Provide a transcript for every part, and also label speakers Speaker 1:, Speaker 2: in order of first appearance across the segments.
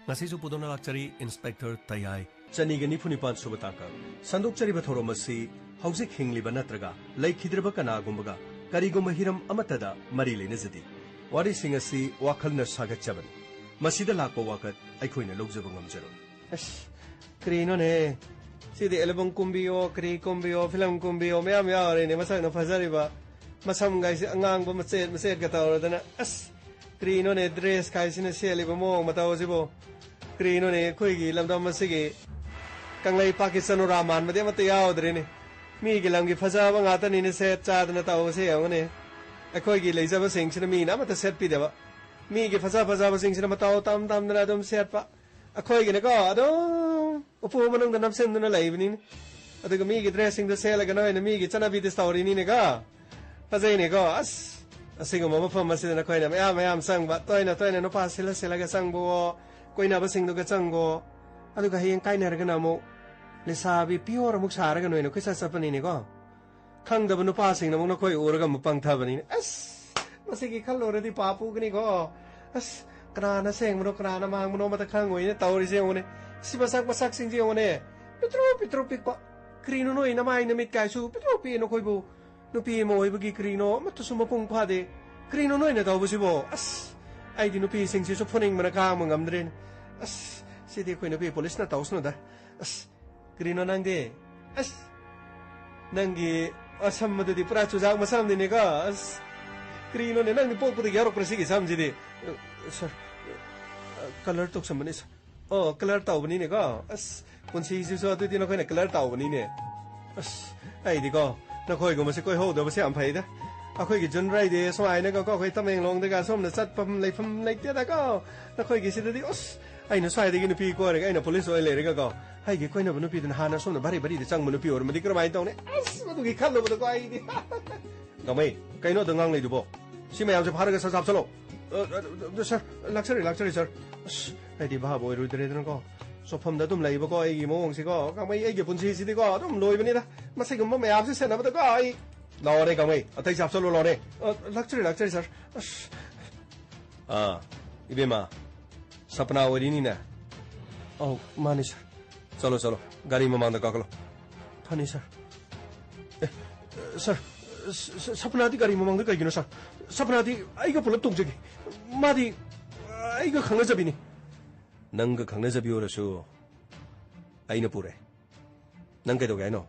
Speaker 1: ngasisu pudona lakchari Inspector Tayai
Speaker 2: Chanigani Punipan Subataka Sanduk Chariba Thoromasi Housik Hingliba Natraga Lake Hidraba Kanagumbaga Kariguma Hiram Amatada Marile Nizadi Wadi Singasi Wakalna Saga Chaban Masida Lako Wakat Aikuina Lugzabungam Zero
Speaker 3: Krino ne Sidi Elebon Kumbio Kri Kumbio Film Kumbio Meam Yari Masana Fazariba Masam guys Angang Maset Gata than As Krino ne dress Kaisina Seliba Mo Matauzibo Krino ne Kuigi Lamdamasigi Kanglay Pakistan Raman Madamata Drene Migilangi Fazava Atan in a set Chad and Tawase a Koigi Lazava sings in a mean Amata set Pidava Migi Fazava sings in a Matau Tam Tam Radum Serpa a Koig in a god a poor man on the Namsen in a evening I think a Migi dressing the sail like an and a Migi Chanabi the story in a ga Fazane goes a single mama from Masin and a coin of I am sang but Toina no pass like a sango Koina sing the Gatango Aduka and Kaina Ganamo Lisabi pure Muxaragan in a Kisa Sapaninigo Kang the no passing among the Koi Uragam Pang Tavani as Masiki Kal already Papu Gnigo as Krana saying Monocrana Monomata Kango in a Taurizione Sibasak was saxing the one Petro Pico Crino in a mine mid Kaisu Petropi no Koibu no Pimo Ibugi Crino Matusumapung Pade Crino no in a Tausibo as I didn't pay things of putting Manacam Amdrin as City Queen of people is not Tausnoda as Crino Nangi as Nangi or some of the Pratus out Masam the Negas Crino and Nangi Pope the Yarocracy some city sir color took some minutes oh color Taubaninego as when she is so did you know kind of color Taubanine as I go no Koi go Masico hold over some paid a quick John Ray so I never go quite along the gas from the set from like the other go the Koi is the os I know why they're going to be going again a police oil go I get quite of an opinion and Hannah on the body the song will appear medical my don't what do we come over the guy no way can not the long lady book she may have the paragas as absolute sir luxury sir I did have boy didn't go so from the dumb labor go a monks go come away a punchi city go don't know even it must say my absence and over the guy no they come away I'll take absolute lorry luxury sir Ibima Sapna Wadinina oh money sir Solo Gari Mamanda Gogolo Honey sir sir Sapnati Gari Mamanga you know sir Sapnati I got pull up to Madi I got Kangazabini Nanga Kangazabi or so I know Pure Nanga Dogano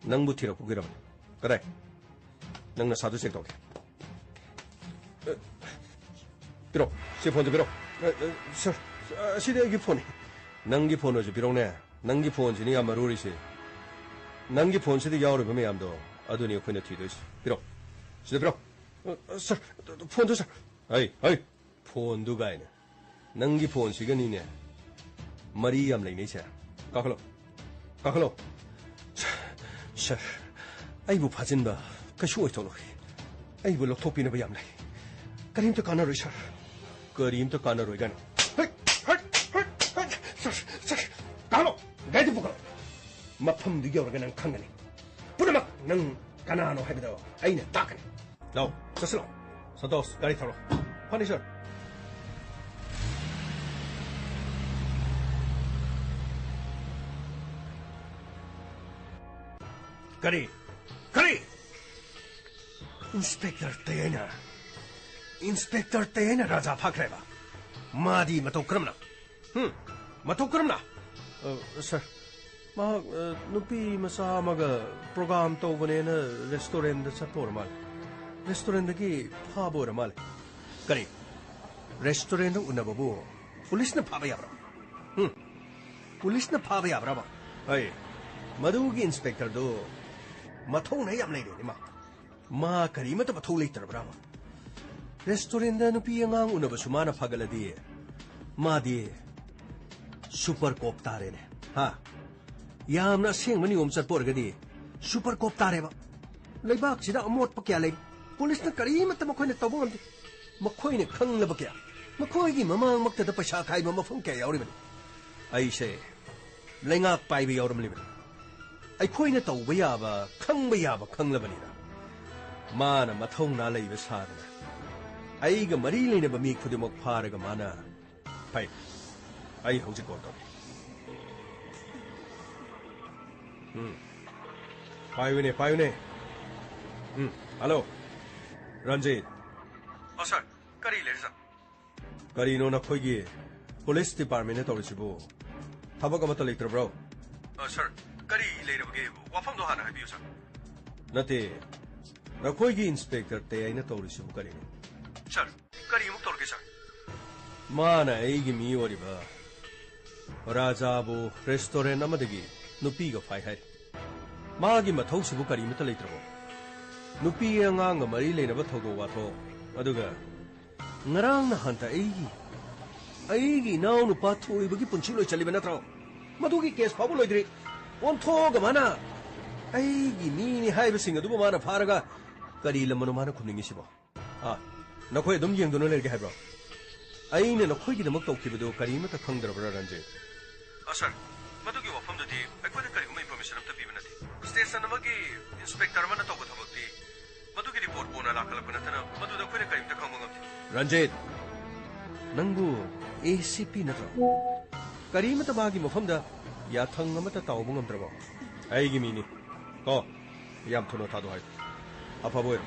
Speaker 3: Nangutira Pugiram correct Nanga Sadu Sekok Biro Sip on the Biro sir see the phone Nangi phone was a birone, Nangi phones in Yamaruri. Nangi phones in the Yaur of Miamdo, Adoni Quinatides. Biro. See the bro. Sir, phone, sir. Hey, phone do gain. Nangi phones, Siganine. Mariam Lanisha. Kakalo. Sir, I will pass in the Kashuatolo. I will look top in a Yamley. Get him to Canary, sir. Get him to Canary again. Carlo, get the book. Mapum the Yorgan and Kangani. Put him up, Nang Canano Hebdo. Ain't it talking? No, just long. So those, Garitaro. Punisher. Curry! Inspector Tayana Raja Pakreva. Madi Matokramna. Matokramna. Sir, Nupi Masamaga program to Vanena restaurant the Sapormal. Restaurant the key, Pabo Mal. Curry. Restaurant Unababu. Police na Pavayabra. Police na Pavayabra. Hey, Madugi Inspector do Matona Yam lady. Ma Karimata Matu later, Brava. Restaurant the Nupiang Unabasumana Pagaladi. Madi. Super Coptare. Ha. Yam na sing manium sa porgadi. Super Coptare. Laybak sida amot pakyalay. Police na Karimata Makoy Tabon. Makoy Kang Labakya. Makoy Mama Makta the Pashakai Mama from Kay Oriman. I say, Langa Pai be Orim living. I coin it away Yaba, Kang Labanida. Mana Matona lay beside. I got Marilyn of a meek for the Mokparagamana. Pipe.
Speaker 2: ai hojik call tawri payune hello Ranjit
Speaker 3: Oh sir, kari le sir.
Speaker 2: karino na khoigi police department ne tawrisibu thabak amata leitrabro
Speaker 3: Sir, kari le rabage wafam do hana habiyo sir.
Speaker 2: nate na khoigi inspector te aina tawrisibu karino
Speaker 3: Sir, kari muk torke sir.
Speaker 2: mana aigi mi oriba rajabu restaurant amadagi nupi ga fai hai magi mathau sibu kari mata leitrabo nupi angang mari leina ba thodo wa tho aduga ngarang na hanta aigi naw nu pa thoi bagi punchi loi chali bana tro madugi case pabu loi dri on tho ga mana aigi mi ni hai ba sing adu mana pharaga kari lamano mana khumningi sibo nakhoi dum yeng dono lerge haibro aine nakhoi gi damak tawkibedo kari mata khangdrabra ranje
Speaker 3: Sir, madugi wafam do di akwada kari gumai information am tabi banati. Station amagi inspector mana tawko thabakti. Madugi report bona lakala panatana madu da kwada kari ta khangma ngamti.
Speaker 2: Ranjit nangu ACP natro kari mata bagi mafamda ya thang amata tawbu ngamdrabo aigi mini ko yam thono thado hai apaboy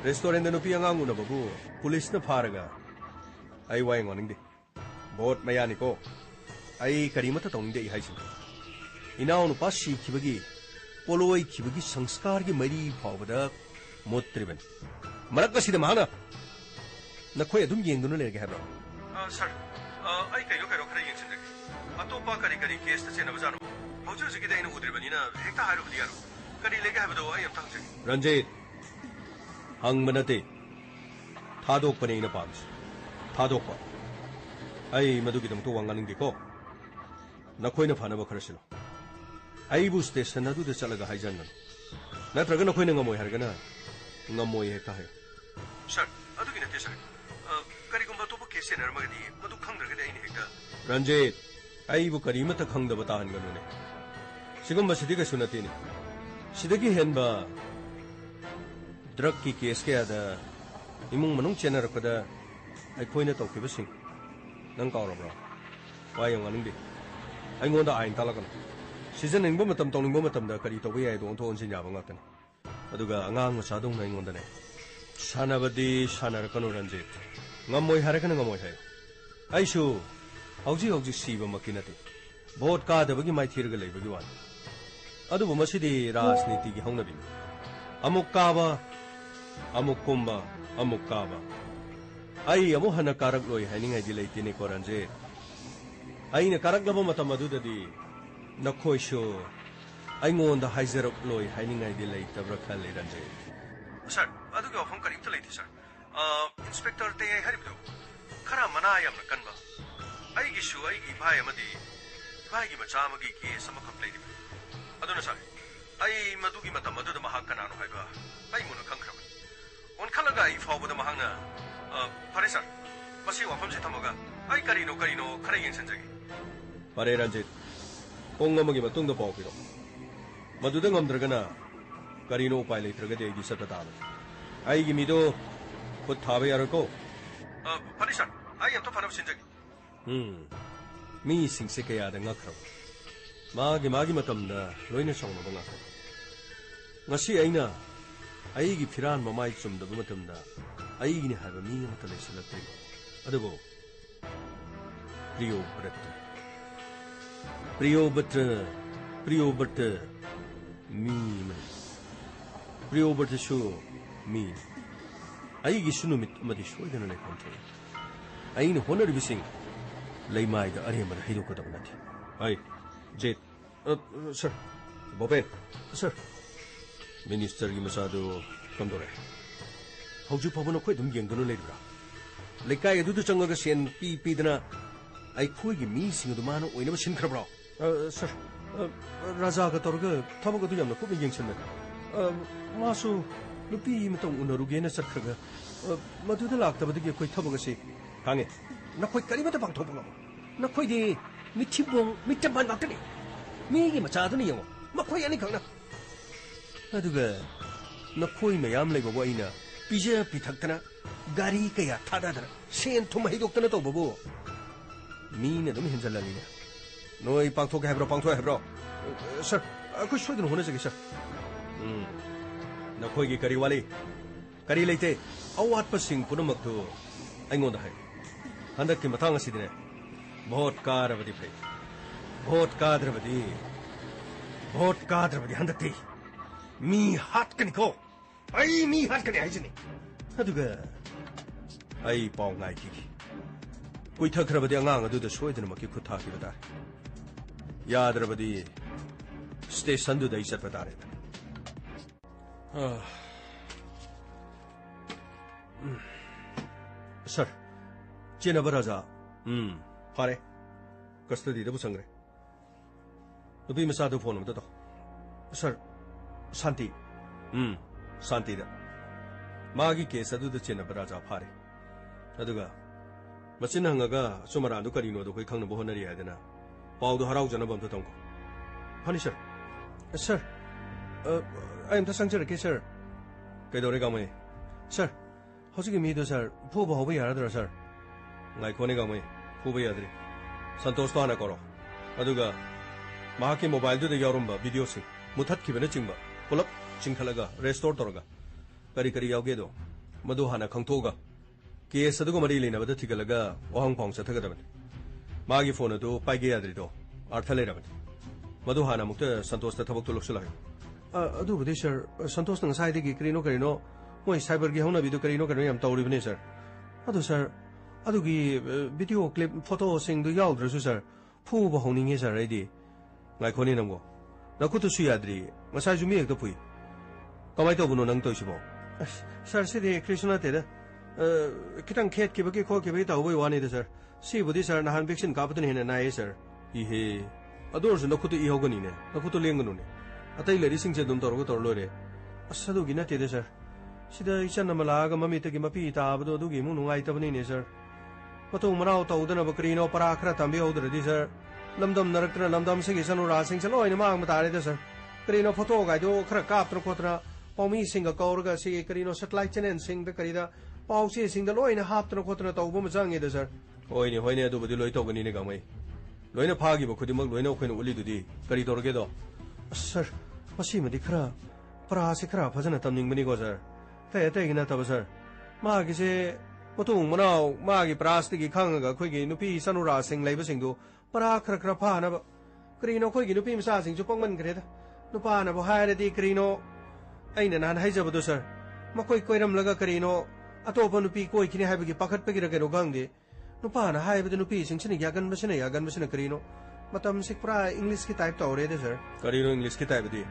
Speaker 2: restaurant da nupi angang una babu police na pharaga ai wai ngoning de bot mayani ko ai kari mata tawning de hai sin inaw nu pasi khibagi poloi khibagi sanskar gi mari phawbada motriban marak asida mahana nakhoi adum yengdunu lerge habra
Speaker 3: Sir, ai kayo khara yeng sindaki. Atopa kari case ta chena bajano. Hauju jigi da ina udri banina hekta haru bdiaro. Kari lege habdo ai am thangche.
Speaker 2: Ranjit hang manate thadok pane ina pams thadok pa ai madugi dam to wanganing de ko nakhoi na phana ba kharasilo ai bu station adu de chalaga haijan nan natraga nakhoi na ngamoi hargana ngamoi hekta hai
Speaker 3: Sir, adugi nate sir. Kari gumba topa case na ramagadi madu khangdraga da ina hekta.
Speaker 2: Ranjit ai bu kari mata khangda ba tahan ganu ne sigum ba sidiga sunati ni sidagi henba drug ki case ke ada imung manung chena rakada ai khoina tawkiba sing nang kaurabra wayang aning de ai ngonda ain talakan season ningba matam tawningba matam da kari tawbi ai dong thon sin yaba ngakani aduga angang ma sadong na ngonda ne sanabadi sanarakanu Ranjit ngamoi harakana ngamoi hai aishu hauji siba makinati vote ka dabagi mai thirga leibagi wan adubu masidi rajniti gi hongnabi amuk kaba amuk kumba amuk kaba ai amu hana karak loi haningai di leitini ko Ranjit aina karak laba matam adudadi nakhoisho ai ngonda haijarok loi haningai di leitabra khale Ranjit
Speaker 3: Sir, adugi wafam kari imta leiti sir. Inspector te ai haribdo. Khara mana yam na kanba. Ai gi shu ai gi bhai amadi bhai gi macha amagi case ama complaint di. Aduna sir, ai madugi matam adu da mahak kanano haiba. Ai muna khangkhram. On khalaga ai fawba da mahangna pare sir. Masi wafam se thamaga ai karino khara yeng sanjagi.
Speaker 2: pare Ranjit pong amagi matungda paw piro maduda ngamdragana karino upai leitragade ai di satata ai gi mido khut thabe yarko
Speaker 3: Pare sir, ai am to phanab sinjagi.
Speaker 2: mi singse kaya da ngakram magi matamda loina songna banga ngasi aina ai gi phiran mamai chumda matamda ai gi ni haba mi mata leisalakri adugo priyo batra mi man priyo batra shu mi ai gi sunu mit amadi shoidana le kontre ai ni honor bising leimai da are mar hido ko da banati ai jet sir boben sir minister gi masado kondore hauju pabona khoi dum yengdono leibra lekai adu du changaga sen pi dana ai khoi gi mi sing du mano oina sin khrabra sir raja ga torga thabaga du yamna khub yeng chenna masu nupi matong unaruge na sakhaga madu da lakta badagi khoi thabaga si kange na khoi kari mata bang thobanga na khoi di michibong michaban bakani mi gi macha du ni yemo ma khoi ani khangna aduga na khoi mayam leiba bo aina pije pithakna gari kaya thada dana sen thum hidok tana to babu
Speaker 3: ꯃꯤꯅ ꯑꯗꯨꯝ ꯍꯦꯟꯖꯜꯂꯅꯤꯅꯦ ꯅꯣꯏ ꯄꯥꯡꯊꯣꯛꯀꯦ ꯍꯥꯏꯕ꯭ꯔꯣ ꯄꯥꯡꯊꯣꯛꯑꯦ ꯍꯥꯏꯕ꯭ꯔꯣ ꯁꯥꯔ ꯑꯩꯈꯣꯏ ꯁꯣꯏꯗꯅ ꯍꯣꯠꯅꯖꯒꯦ ꯁꯥꯔ ꯅꯈꯣꯏꯒꯤ ꯀꯔꯤ ꯋꯥꯠꯂꯤ ꯀꯔꯤ ꯂꯩꯇꯦ ꯑꯋꯥꯠꯄꯁꯤꯡ ꯄꯨꯝꯅꯃꯛꯇꯨ ꯑꯩꯉꯣꯟꯗ ꯍꯥꯏ ꯍꯟꯗꯛꯀꯤ ꯃꯇꯥꯡ ꯑꯁꯤꯗꯤꯅꯦ ꯚꯣꯠ ꯀꯥꯔꯕꯗꯤ ꯐꯩ ꯚꯣꯠ ꯀꯥꯗ꯭ꯔꯕꯗꯤ ꯍꯟꯗꯛꯇꯤ ꯃꯤ ꯍꯥꯠꯀꯅꯤꯀꯣ ꯑꯩ ꯃꯤ ꯍꯥꯠꯀꯅꯤ ꯍꯥꯏꯁꯤꯅꯤ ꯑꯗꯨꯒ ꯑꯩ ꯄꯥꯎ ꯉꯥꯏꯈꯤꯒꯦ ꯀꯨꯏꯊꯈ꯭ꯔꯕꯗꯤ ꯑꯉꯥꯡ ꯑꯗꯨꯗ ꯁꯣꯏꯗꯅꯃꯛꯀꯤ ꯈꯨꯠ ꯊꯥꯈꯤꯕ ꯇꯥꯔꯦ ꯌꯥꯗ꯭ꯔꯕꯗꯤ ꯁ꯭ꯇꯦꯁꯟꯗꯨꯗ ꯑꯩ ꯆꯠꯄ ꯇꯥꯔꯦꯗ ꯁꯥꯔ ꯆꯦꯟꯅꯕ ꯔꯥꯖꯥ ꯐꯔꯦ ꯀꯁꯇꯗꯤꯗꯕꯨ ꯆꯪꯈ꯭ꯔꯦ ꯅꯨꯄꯤ ꯃꯆꯥꯗꯨ ꯐꯣꯟ ꯑꯃꯇ ꯇꯧ ꯁꯥꯔ ꯁꯥꯟꯇꯤ ꯁꯥꯟꯇꯤꯗ ꯃꯥꯒꯤ ꯀꯦꯁ ꯑꯗꯨꯗ ꯆꯦꯟꯅꯕ ꯔꯥꯖꯥ ꯐꯥꯔꯦ ꯑꯗꯨꯒ ꯃꯆꯤꯟ ꯍꯪꯉꯒ ꯑꯆꯨꯝ ꯑꯔꯥꯟꯗꯨ ꯀꯔꯤꯅꯣꯗꯣ ꯑꯩꯈꯣꯏ ꯈꯪꯅꯕ ꯍꯣꯠꯅꯔꯤ ꯍꯥꯏꯗꯅ ꯄꯥꯎꯗꯣ ꯍꯔꯥꯎꯖꯅꯕ ꯑꯝꯇ ꯇꯝꯀꯣ ꯐꯅꯤ ꯁꯥꯔ ꯁꯥꯔ ꯑꯩ ꯑꯝꯇ ꯆꯪꯖꯔꯛꯀꯦ ꯁꯥꯔ ꯀꯩꯗꯧꯔꯦ ꯒꯥꯡꯃꯩ ꯁꯥꯔ ꯍꯧꯖꯤꯛꯀꯤ ꯃꯤꯗꯣ ꯁꯥꯔ ꯐꯨꯕ ꯍꯧꯕ ꯌꯥꯔꯗ꯭ꯔꯥ ꯁꯥꯔ ꯉꯥꯏꯈꯣꯅꯦ ꯒꯥꯡꯃꯩ ꯐꯨꯕ ꯌꯥꯗ꯭ꯔꯤ ꯁꯟꯇꯣꯁꯇꯣ ꯍꯥꯟꯅ ꯀꯧꯔꯣ ꯑꯗꯨꯒ ꯃꯍꯥꯛꯀꯤ ꯃꯣꯕꯥꯏꯜꯗꯨꯗ ꯌꯥꯎꯔꯝꯕ ꯚꯤꯗꯤꯑꯣꯁꯤꯡ ꯃꯨꯊꯠꯈꯤꯕꯅꯆꯤꯡꯕ ꯄꯨꯂꯞ ꯆꯤꯡꯈꯠꯂꯒ ꯔꯦꯁꯇꯣꯔ ꯇꯧꯔꯒ ꯀꯔꯤ ꯀꯔꯤ ꯌꯥꯎꯒꯦꯗꯣ ꯃꯗꯨ ꯍꯥꯟꯅ ꯈꯪꯊꯣꯛꯑꯒ ꯀꯦꯁ ꯑꯗꯨꯒ ꯃꯔꯤ ꯂꯩꯅꯕꯗ ꯊꯤꯒꯠꯂꯒ ꯋꯥꯍꯪ ꯄꯥꯎ ꯆꯠꯊꯒꯗꯕꯅꯤ ꯃꯥꯒꯤ ꯐꯣꯟ ꯑꯗꯨ ꯄꯥꯏꯒꯦ ꯌꯥꯗ꯭ꯔꯤꯗꯣ ꯑꯥꯔꯊ ꯂꯩꯔꯕꯅꯤ ꯃꯗꯨ ꯍꯥꯟꯅ ꯑꯃꯨꯛꯇ ꯁꯟꯇꯣꯁꯇ ꯊꯕꯛꯇꯨ ꯂꯧꯁꯤꯜꯂꯛꯑꯣ ꯑꯗꯨꯕꯨꯗꯤ ꯁꯥꯔ ꯁꯟꯇꯣꯁꯅ ꯉꯁꯥꯏꯗꯒꯤ ꯀꯔꯤꯅꯣ ꯃꯣꯏ ꯁꯥꯏꯕꯔꯒꯤ ꯍꯧꯅꯕꯤꯗꯨ ꯀꯔꯤꯅꯣ ꯌꯥꯝ ꯇꯧꯔꯤꯕꯅꯤ ꯁꯥꯔ ꯑꯗꯨ ꯁꯥꯔ ꯑꯗꯨꯒꯤ ꯚꯤꯗꯤꯑꯣ ꯀ꯭ꯂꯤꯞ ꯐꯣꯇꯣꯁꯤꯡꯗꯨ ꯌꯥꯎꯗ꯭ꯔꯁꯨ ꯁꯥꯔ ꯐꯨꯕ ꯍꯧꯅꯤꯡꯉꯦ ꯁꯥꯔ ꯑꯩꯗꯤ ꯉꯥꯏꯈꯣꯅꯦ ꯅꯪꯕꯣ ꯅꯈꯨꯠꯇꯨꯁꯨ ꯌꯥꯗ꯭ꯔꯤ ꯉꯁꯥꯏꯁꯨ ꯃꯤ ꯍꯦꯛꯇ ꯐꯨꯏ ꯀꯃꯥꯏꯅ ꯇꯧꯕꯅꯣ ꯅꯪ ꯇꯧꯏꯁꯤꯕꯣ ꯁꯥꯔ ꯁꯤꯗꯤ ꯀꯔꯤꯁꯨ ꯅꯠꯇꯦꯗ ꯈꯤꯇꯪ ꯈꯦꯠꯈꯤꯕꯒꯤ ꯈꯣꯠꯈꯤꯕꯒꯤ ꯇꯧꯕꯒꯤ ꯋꯥꯅꯤꯗ ꯁꯥꯔ ꯁꯤꯕꯨꯗꯤ ꯁꯥꯔ ꯅꯍꯥꯟ ꯚꯦꯛꯁꯤꯟ ꯀꯥꯞꯄꯗꯨꯅ ꯍꯦꯟꯅ ꯅꯥꯏꯌꯦ ꯁꯥꯔ ꯏꯍꯦ ꯑꯗꯨ ꯑꯣꯏꯔꯁꯨ ꯅꯈꯨꯠꯇꯨ ꯏꯍꯧꯒꯅꯤꯅꯦ ꯅꯈꯨꯠꯇꯨ ꯂꯦꯡꯒꯅꯨꯅꯦ ꯑꯇꯩ ꯂꯩꯔꯤꯁꯤꯡꯁꯦ ꯑꯗꯨꯝ ꯇꯧꯔ ꯂꯣꯏꯔꯦ ꯑꯁ ꯑꯗꯨꯒꯤ ꯅꯠꯇꯦꯗ ꯁꯥꯔ ꯁꯤꯗ ꯏꯆꯟ ꯑꯃ ꯂꯥꯛꯑꯒ ꯃꯃꯤꯠꯇꯒꯤ ꯃꯄꯤ ꯇꯥꯕꯗꯣ ꯑꯗꯨꯒꯤ ꯑꯃꯨꯛ ꯅꯨꯡꯉꯥꯏꯇꯕꯅꯤꯅꯦ ꯁꯥꯔ ꯃꯇꯨꯡ ꯃꯅꯥꯎ ꯇꯧꯗꯅꯕ ꯀꯔꯤꯅꯣ ꯄꯔꯥ ꯈꯔ ꯇꯝꯕꯤꯍꯧꯗ꯭ꯔꯗꯤ ꯁꯥꯔ ꯂꯝꯗꯝꯅꯔꯛꯇꯅ ꯂꯝꯗꯝꯁꯤꯒꯤ ꯁꯅꯨꯔꯥꯁꯤꯡꯁꯦ ꯂꯣꯏꯅ ꯃꯥꯡꯕ ꯇꯥꯔꯦꯗ ꯁꯥꯔ ꯀꯔꯤꯅꯣ ꯐꯣꯇꯣꯒꯥꯏꯗꯣ ꯈꯔ ꯀꯥꯞꯇꯅ ꯈꯣꯠꯇꯅ ꯄꯥꯎꯃꯤꯁꯤꯡꯒ ꯀꯧꯔꯒ ꯁꯤꯒꯤ ꯀꯔꯤꯅꯣ ꯁꯦꯇꯦꯂꯥꯏꯠ ꯆꯦꯅꯦꯜꯁꯤꯡꯗ ꯀꯔꯤꯗ ꯄꯥꯎ ꯆꯦꯁꯤꯡꯗ ꯂꯣꯏꯅ ꯍꯥꯞꯇꯅ ꯈꯣꯠꯇꯅ ꯇꯧꯕ ꯑꯃ ꯆꯪꯉꯦꯗ ꯁꯥꯔ ꯍꯣꯏꯅꯦ ꯑꯗꯨꯕꯨꯗꯤ ꯂꯣꯏ ꯇꯧꯒꯅꯤꯅꯦ ꯒꯥꯡꯃꯩ ꯂꯣꯏꯅ ꯐꯥꯈꯤꯕ ꯈꯨꯗꯤꯡꯃꯛ ꯂꯣꯏꯅ ꯑꯩꯈꯣꯏꯅ ꯎꯠꯂꯤꯗꯨꯗꯤ ꯀꯔꯤ ꯇꯧꯔꯒꯦꯗꯣ ꯑꯁ ꯁꯥꯔ ꯃꯁꯤꯃꯗꯤꯈꯔ ꯄꯔꯥꯁꯤ ꯈꯔ ꯐꯖꯅ ꯇꯝꯅꯤꯡꯕꯅꯤꯀꯣ ꯁꯥꯔ ꯑꯇꯩꯒꯤ ꯅꯠꯇꯕ ꯁꯥꯔ ꯃꯥꯒꯤꯁꯦ ꯃꯇꯨꯡ ꯃꯅꯥꯎ ꯃꯥꯒꯤ ꯄꯔꯥꯁꯇꯒꯤ ꯈꯪꯉꯒ ꯑꯩꯈꯣꯏꯒꯤ ꯅꯨꯄꯤ ꯁꯅꯨꯔꯥꯁꯤꯡ ꯂꯩꯕꯁꯤꯡꯗꯨ ꯄꯔꯥꯈꯔ ꯐꯥꯅꯕ ꯀꯔꯤꯅꯣ ꯑꯩꯈꯣꯏꯒꯤ ꯅꯨꯄꯤ ꯃꯆꯥꯁꯤꯡꯁꯨ ꯄꯪꯃꯟꯈ꯭ꯔꯦꯗ ꯅꯨꯄꯥꯅꯕꯨ ꯍꯥꯏꯔꯗꯤ ꯀꯔꯤꯅೋ ꯑꯩꯅ ꯅꯍꯥꯟ ꯍꯥꯏꯖꯕꯗꯣ ꯁꯥꯔ ꯃꯈꯣꯏ ꯀꯣꯏꯔꯝꯂꯒ ꯀꯔꯤꯅꯣ ꯑꯇꯣꯞꯄ ꯅꯨꯄꯤ ꯀꯣꯏꯈꯤꯅꯤ ꯍꯥꯏꯕꯒꯤ ꯄꯥꯈꯠꯄꯒꯤꯔ ꯀꯩꯅꯣ ꯈꯪꯗꯦ ꯅꯨꯄꯥꯅ ꯍꯥꯏꯕꯗ ꯅꯨꯄꯤꯁꯤꯡꯁꯤꯅ ꯌꯥꯒꯟꯕꯁꯤꯅ ꯀꯔꯤꯅꯣ ꯃꯇꯝꯁꯤ ꯄꯨꯔꯥ ꯏꯪꯂꯤꯁꯀꯤ ꯇꯥꯏꯞ ꯇꯧꯔꯦꯗ ꯁꯥꯔ ꯀꯔꯤꯅꯣ ꯏꯪꯂꯤꯁꯀꯤ ꯇꯥꯏꯞꯗꯤ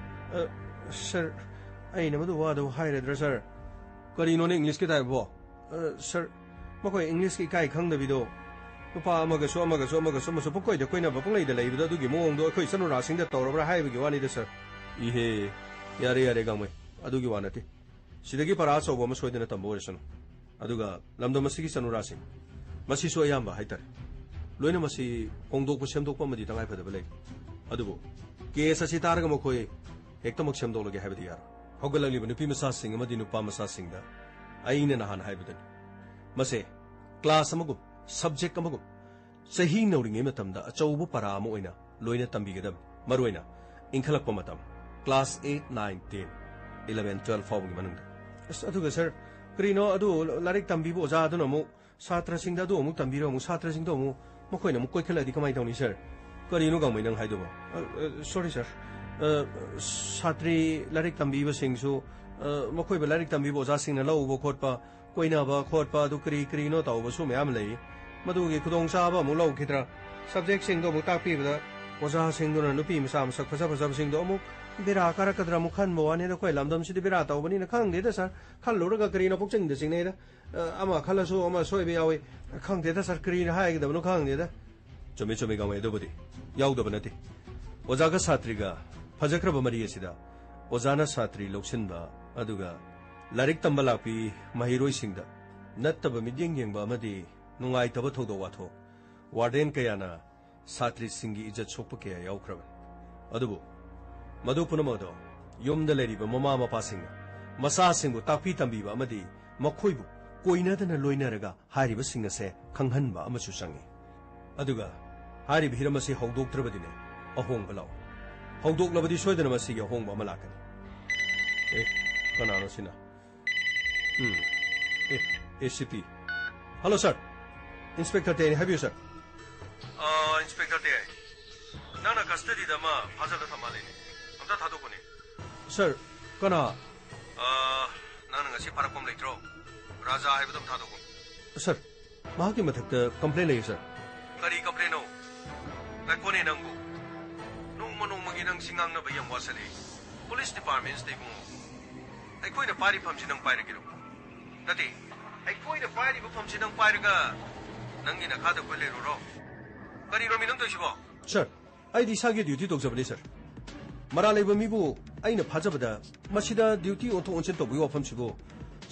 Speaker 3: ꯁꯥꯔ ꯑꯩꯅ ꯃꯗꯨ ꯋꯥꯗꯣ ꯍꯥꯏꯔꯗ꯭ꯔꯥ ꯁꯥꯔ ꯀꯔꯤꯅꯣꯅꯦ ꯏꯪꯂꯤꯁꯀꯤ ꯇꯥꯏꯞꯕꯣ ꯁꯥꯔ ꯃꯈꯣꯏ ꯏꯪꯂꯤꯁꯀꯤ ꯏꯀꯥꯏ ꯈꯪꯗꯕꯤꯗꯣ ꯅꯨꯄꯥ ꯑꯃꯁꯨ ꯄꯨꯡꯀꯣꯏꯗ ꯀꯣꯏꯅꯕ ꯄꯨꯡꯂꯩꯗ ꯂꯩꯕꯗꯣ ꯑꯗꯨꯒꯤ ꯃꯑꯣꯡꯗꯣ ꯑꯩꯈꯣꯏ ꯆꯅꯨꯔꯥꯁꯤꯡꯗ ꯇꯧꯔꯕ꯭ꯔꯥ ꯍꯥꯏꯕꯒꯤ ꯋꯥꯅꯤꯗ ꯁꯥꯔ ꯏꯍꯦ ꯌꯥꯔꯦ ꯒꯥꯡꯃꯩ ꯑꯗꯨꯒꯤ ꯋꯥ ꯅꯠꯇꯦ ꯁꯤꯗꯒꯤ ꯄꯔꯥ ꯑꯆꯧꯕ ꯑꯃ ꯁꯣꯏꯗꯅ ꯇꯝꯕ ꯑꯣꯏꯔꯁꯅꯨ ꯑꯗꯨꯒ ꯂꯝꯗꯝ ꯑꯁꯤꯒꯤ ꯆꯅꯨꯔꯥꯁꯤꯡ ꯃꯁꯤꯁꯨ ꯑꯌꯥꯝꯕ ꯍꯥꯏꯇꯥꯔꯦ ꯂꯣꯏꯅ ꯃꯁꯤ ꯍꯣꯡꯗꯣꯛꯄ ꯁꯦꯝꯗꯣꯛꯄ ꯑꯃꯗꯤ ꯇꯉꯥꯏꯐꯗꯕ ꯂꯩ ꯑꯗꯨꯕꯨ ꯀꯦꯁ ꯑꯁꯤ ꯇꯥꯔꯒ ꯃꯈꯣꯏ ꯍꯦꯛꯇꯃꯛ ꯁꯦꯝꯗꯣꯛꯂꯒꯦ ꯍꯥꯏꯕꯗꯤ ꯌꯥꯔꯣꯏ ꯍꯧꯒꯠꯂꯛꯂꯤꯕ ꯅꯨꯄꯤ ꯃꯆꯥꯁꯤꯡ ꯑꯃꯗꯤ ꯅꯨꯄꯥ ꯃꯆꯥꯁꯤꯡꯗ ꯑꯩꯅ ꯅꯍꯥꯟ ꯍꯥꯏꯕꯗꯨꯅꯤ ꯃꯁꯦ ꯀ꯭ꯂꯥꯁ ꯑꯃꯒꯨꯝ ꯁꯕꯖꯦꯛ ꯑꯃꯒꯨꯝ ꯆꯍꯤ ꯅꯧꯔꯤꯉꯩ ꯃꯇꯝꯗ ꯑꯆꯧꯕ ꯄꯔꯥ ꯑꯃ ꯑꯣꯏꯅ ꯂꯣꯏꯅ ꯇꯝꯕꯤꯒꯗꯕꯅꯤ ꯃꯔꯨꯑꯣꯏꯅ ꯏꯟꯈꯠꯂꯛꯄ ꯃꯇꯝ ꯀ꯭ꯂꯥꯁ 8, 9, 10, 11, 12 ꯐꯥꯎꯕꯒꯤ ꯃꯅꯨꯡꯗ ꯑꯁ ꯑꯗꯨꯒ ꯁꯥꯔ ꯀꯔꯤꯅꯣ ꯑꯗꯨ ꯂꯥꯏꯔꯤꯛ ꯇꯝꯕꯤꯕ ꯑꯣꯖꯥꯗꯨꯅ ꯑꯃꯨꯛ ꯁꯥꯇ꯭ꯔꯁꯤꯡꯗ ꯑꯗꯨ ꯑꯃꯨꯛ ꯇꯝꯕꯤꯔꯣ ꯑꯃꯨꯛ ꯁꯥꯇ꯭ꯔꯁꯤꯡꯗꯣ ꯑꯃꯨꯛ ꯃꯈꯣꯏꯅ ꯑꯃꯨꯛ ꯀꯣꯏꯈꯠꯂꯛꯑꯗꯤ ꯀꯃꯥꯏꯅ ꯇꯧꯅꯤ ꯁꯥꯔ ꯀꯔꯤꯅꯣ ꯒꯥꯡꯃꯩ ꯅꯪ ꯍꯥꯏꯗꯨꯕꯣ ꯁꯣꯔꯤ ꯁꯥꯔ ꯁꯥꯇ꯭ꯔꯤ ꯂꯥꯏꯔꯤꯛ ꯇꯝꯕꯤꯕꯁꯤꯡꯁꯨ ꯃꯈꯣꯏꯕꯨ ꯂꯥꯏꯔꯤꯛ ꯇꯝꯕꯤꯕ ꯑꯣꯖꯥꯁꯤꯡꯅ ꯂꯧꯕ ꯈꯣꯠꯄ ꯀꯣꯏꯅꯕ ꯈꯣꯠꯄ ꯑꯗꯨ ꯀꯔꯤꯅꯣ ꯇꯧꯕꯁꯨ ꯃꯌꯥꯝ ꯂꯩ ꯃꯗꯨꯒꯤ ꯈꯨꯗꯣꯡꯆꯥꯕ ꯑꯃꯨꯛ ꯂꯧꯈꯤꯗ꯭ꯔꯥ ꯁꯕꯖꯦꯛꯁꯤꯡꯗꯣ ꯑꯃꯨꯛ ꯇꯥꯛꯄꯤꯕꯗ ꯑꯣꯖꯥꯁꯤꯡꯗꯨꯅ ꯅꯨꯄꯤ ꯃꯆꯥ ꯃꯁꯛ ꯐꯖꯕꯁꯤꯡꯗꯣ ꯑꯃꯨꯛ ꯕꯦꯔꯥ ꯀꯥꯔꯛꯀꯗ꯭ꯔꯥ ꯑꯃꯨꯛ ꯈꯟꯕ ꯋꯥꯅꯤꯗ ꯑꯩꯈꯣꯏ ꯂꯝꯗꯝꯁꯤꯗꯤ ꯕꯦꯔꯥ ꯇꯧꯕꯅꯤꯅ ꯈꯪꯗꯦꯗ ꯁꯥꯔ ꯈꯜꯂꯨꯔꯒ ꯀꯔꯤꯅꯣ ꯄꯨꯛꯆꯤꯡꯗ ꯆꯤꯡꯅꯩꯗ ꯑꯃ ꯈꯜꯂꯁꯨ ꯑꯃ ꯁꯣꯏꯕ ꯌꯥꯎꯏ ꯈꯪꯗꯦꯗ ꯁꯥꯔ ꯀꯔꯤꯅ ꯍꯥꯏꯒꯗꯕꯅꯣ ꯈꯪꯗꯦꯗ ꯆꯨꯝꯃꯤ ꯒꯥꯡꯃꯩ ꯑꯗꯨꯕꯨꯗꯤ ꯌꯥꯎꯗꯕ ꯅꯠꯇꯦ ꯑꯣꯖꯥꯒ ꯁꯥꯇ꯭ꯔꯤꯒ ꯐꯖꯈ꯭ꯔꯕ ꯃꯔꯤ ꯑꯁꯤꯗ ꯑꯣꯖꯥꯅ ꯁꯥꯇ꯭ꯔꯤ ꯂꯧꯁꯤꯟꯕ ꯑꯗꯨꯒ ꯂꯥꯏꯔꯤꯛ ꯇꯝꯕ ꯂꯥꯛꯄꯤ ꯃꯍꯩꯔꯣꯏꯁꯤꯡꯗ ꯅꯠꯇꯕ ꯃꯤꯠꯌꯦꯡ ꯌꯦꯡꯕ ꯑꯃꯗꯤ ꯅꯨꯡꯉꯥꯏꯇꯕ ꯊꯧꯗꯣꯛ ꯋꯥꯊꯣꯛ ꯋꯥꯔꯗꯦꯟ ꯀꯌꯥꯅ ꯁꯥꯇ꯭ꯔꯤꯁꯤꯡꯒꯤ ꯏꯖꯠ ꯁꯣꯛꯄ ꯀꯌꯥ ꯌꯥꯎꯈ꯭ꯔꯕꯅꯤ ꯑꯗꯨꯕꯨ ꯃꯗꯨ ꯄꯨꯝꯅꯃꯛꯗꯣ ꯌꯨꯝꯗ ꯂꯩꯔꯤꯕ ꯃꯃꯥ ꯃꯄꯥꯁꯤꯡꯅ ꯃꯆꯥꯁꯤꯡꯕꯨ ꯇꯥꯛꯄꯤ ꯇꯝꯕꯤꯕ ꯑꯃꯗꯤ ꯃꯈꯣꯏꯕꯨ ꯀꯣꯏꯅꯗꯅ ꯂꯣꯏꯅꯔꯒ ꯍꯥꯏꯔꯤꯕꯁꯤꯡ ꯑꯁꯦ ꯈꯪꯍꯟꯕ ꯑꯃꯁꯨ ꯆꯪꯏ
Speaker 2: ꯑꯗꯨꯒ ꯍꯥꯏꯔꯤꯕ ꯍꯤꯔꯝ ꯑꯁꯤ ꯍꯧꯗꯣꯛꯇ꯭ꯔꯕꯗꯤꯅꯦ ꯑꯍꯣꯡꯕ ꯂꯥꯛꯎ ꯍꯧꯗꯣꯛꯂꯕꯗꯤ ꯁꯣꯏꯗꯅ ꯃꯁꯤꯒꯤ ꯑꯍꯣꯡꯕ ꯑꯃ ꯂꯥꯛꯀꯅꯤ ꯀꯅꯥꯅꯣ ꯁꯤꯅ ACP Hello sir Inspector Tay have you sir Inspector Tay nana custody da ma phajala thamale ni amta thado ko ni sir kana nana ngasi parakom leitro raja haibadam thado ko sir mahaki mathakta complaint lei sir kari complaint no ko ni nangbu nong magi nang singang na bayam wasale police department stay ko ai koi na pari pham sinang paira kilo nati ai koi na pari pham sinang paira ga nangi na khada ko le ro kari ro mi nang to sibo sir ai di sage duty tok jabani sir mara leiba mi bu ai na phajabada masida duty on to onchen to bu wafam sibo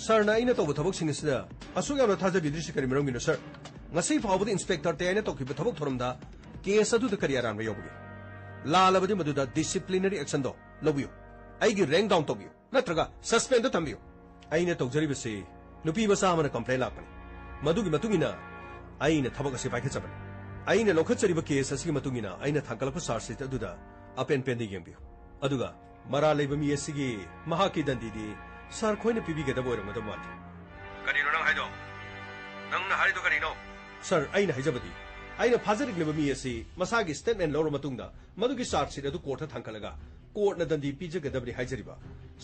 Speaker 2: sir na ina to bu thabak sing sida asuk yamna thaja bidri si kari merong gino sir ngasi phawbudi inspector te aina to ki thabak thoramda case adu de kari aram yobugi lalabadi maduda disciplinary action do lobiyo ai gi rank down to biyo natraga suspend to tambiyo aina to jari bese nupi basa amana complaint lakani madugi matungina aina thabak ase bai khachabani aina lokhatsariba case asigi matungina aina thankalapa charge aduda apen pen de yengbiyo aduga mara leiba mi asigi mahaki dandidi sar khoina pibi gada boiram da mali kanino nang haido nang na haido kanino sir aina haijabadi aina phajarik leba mi asi masagi statement loro matungda madugi charge sheet adu court thankalaga court na dandi pije gadabri haijariba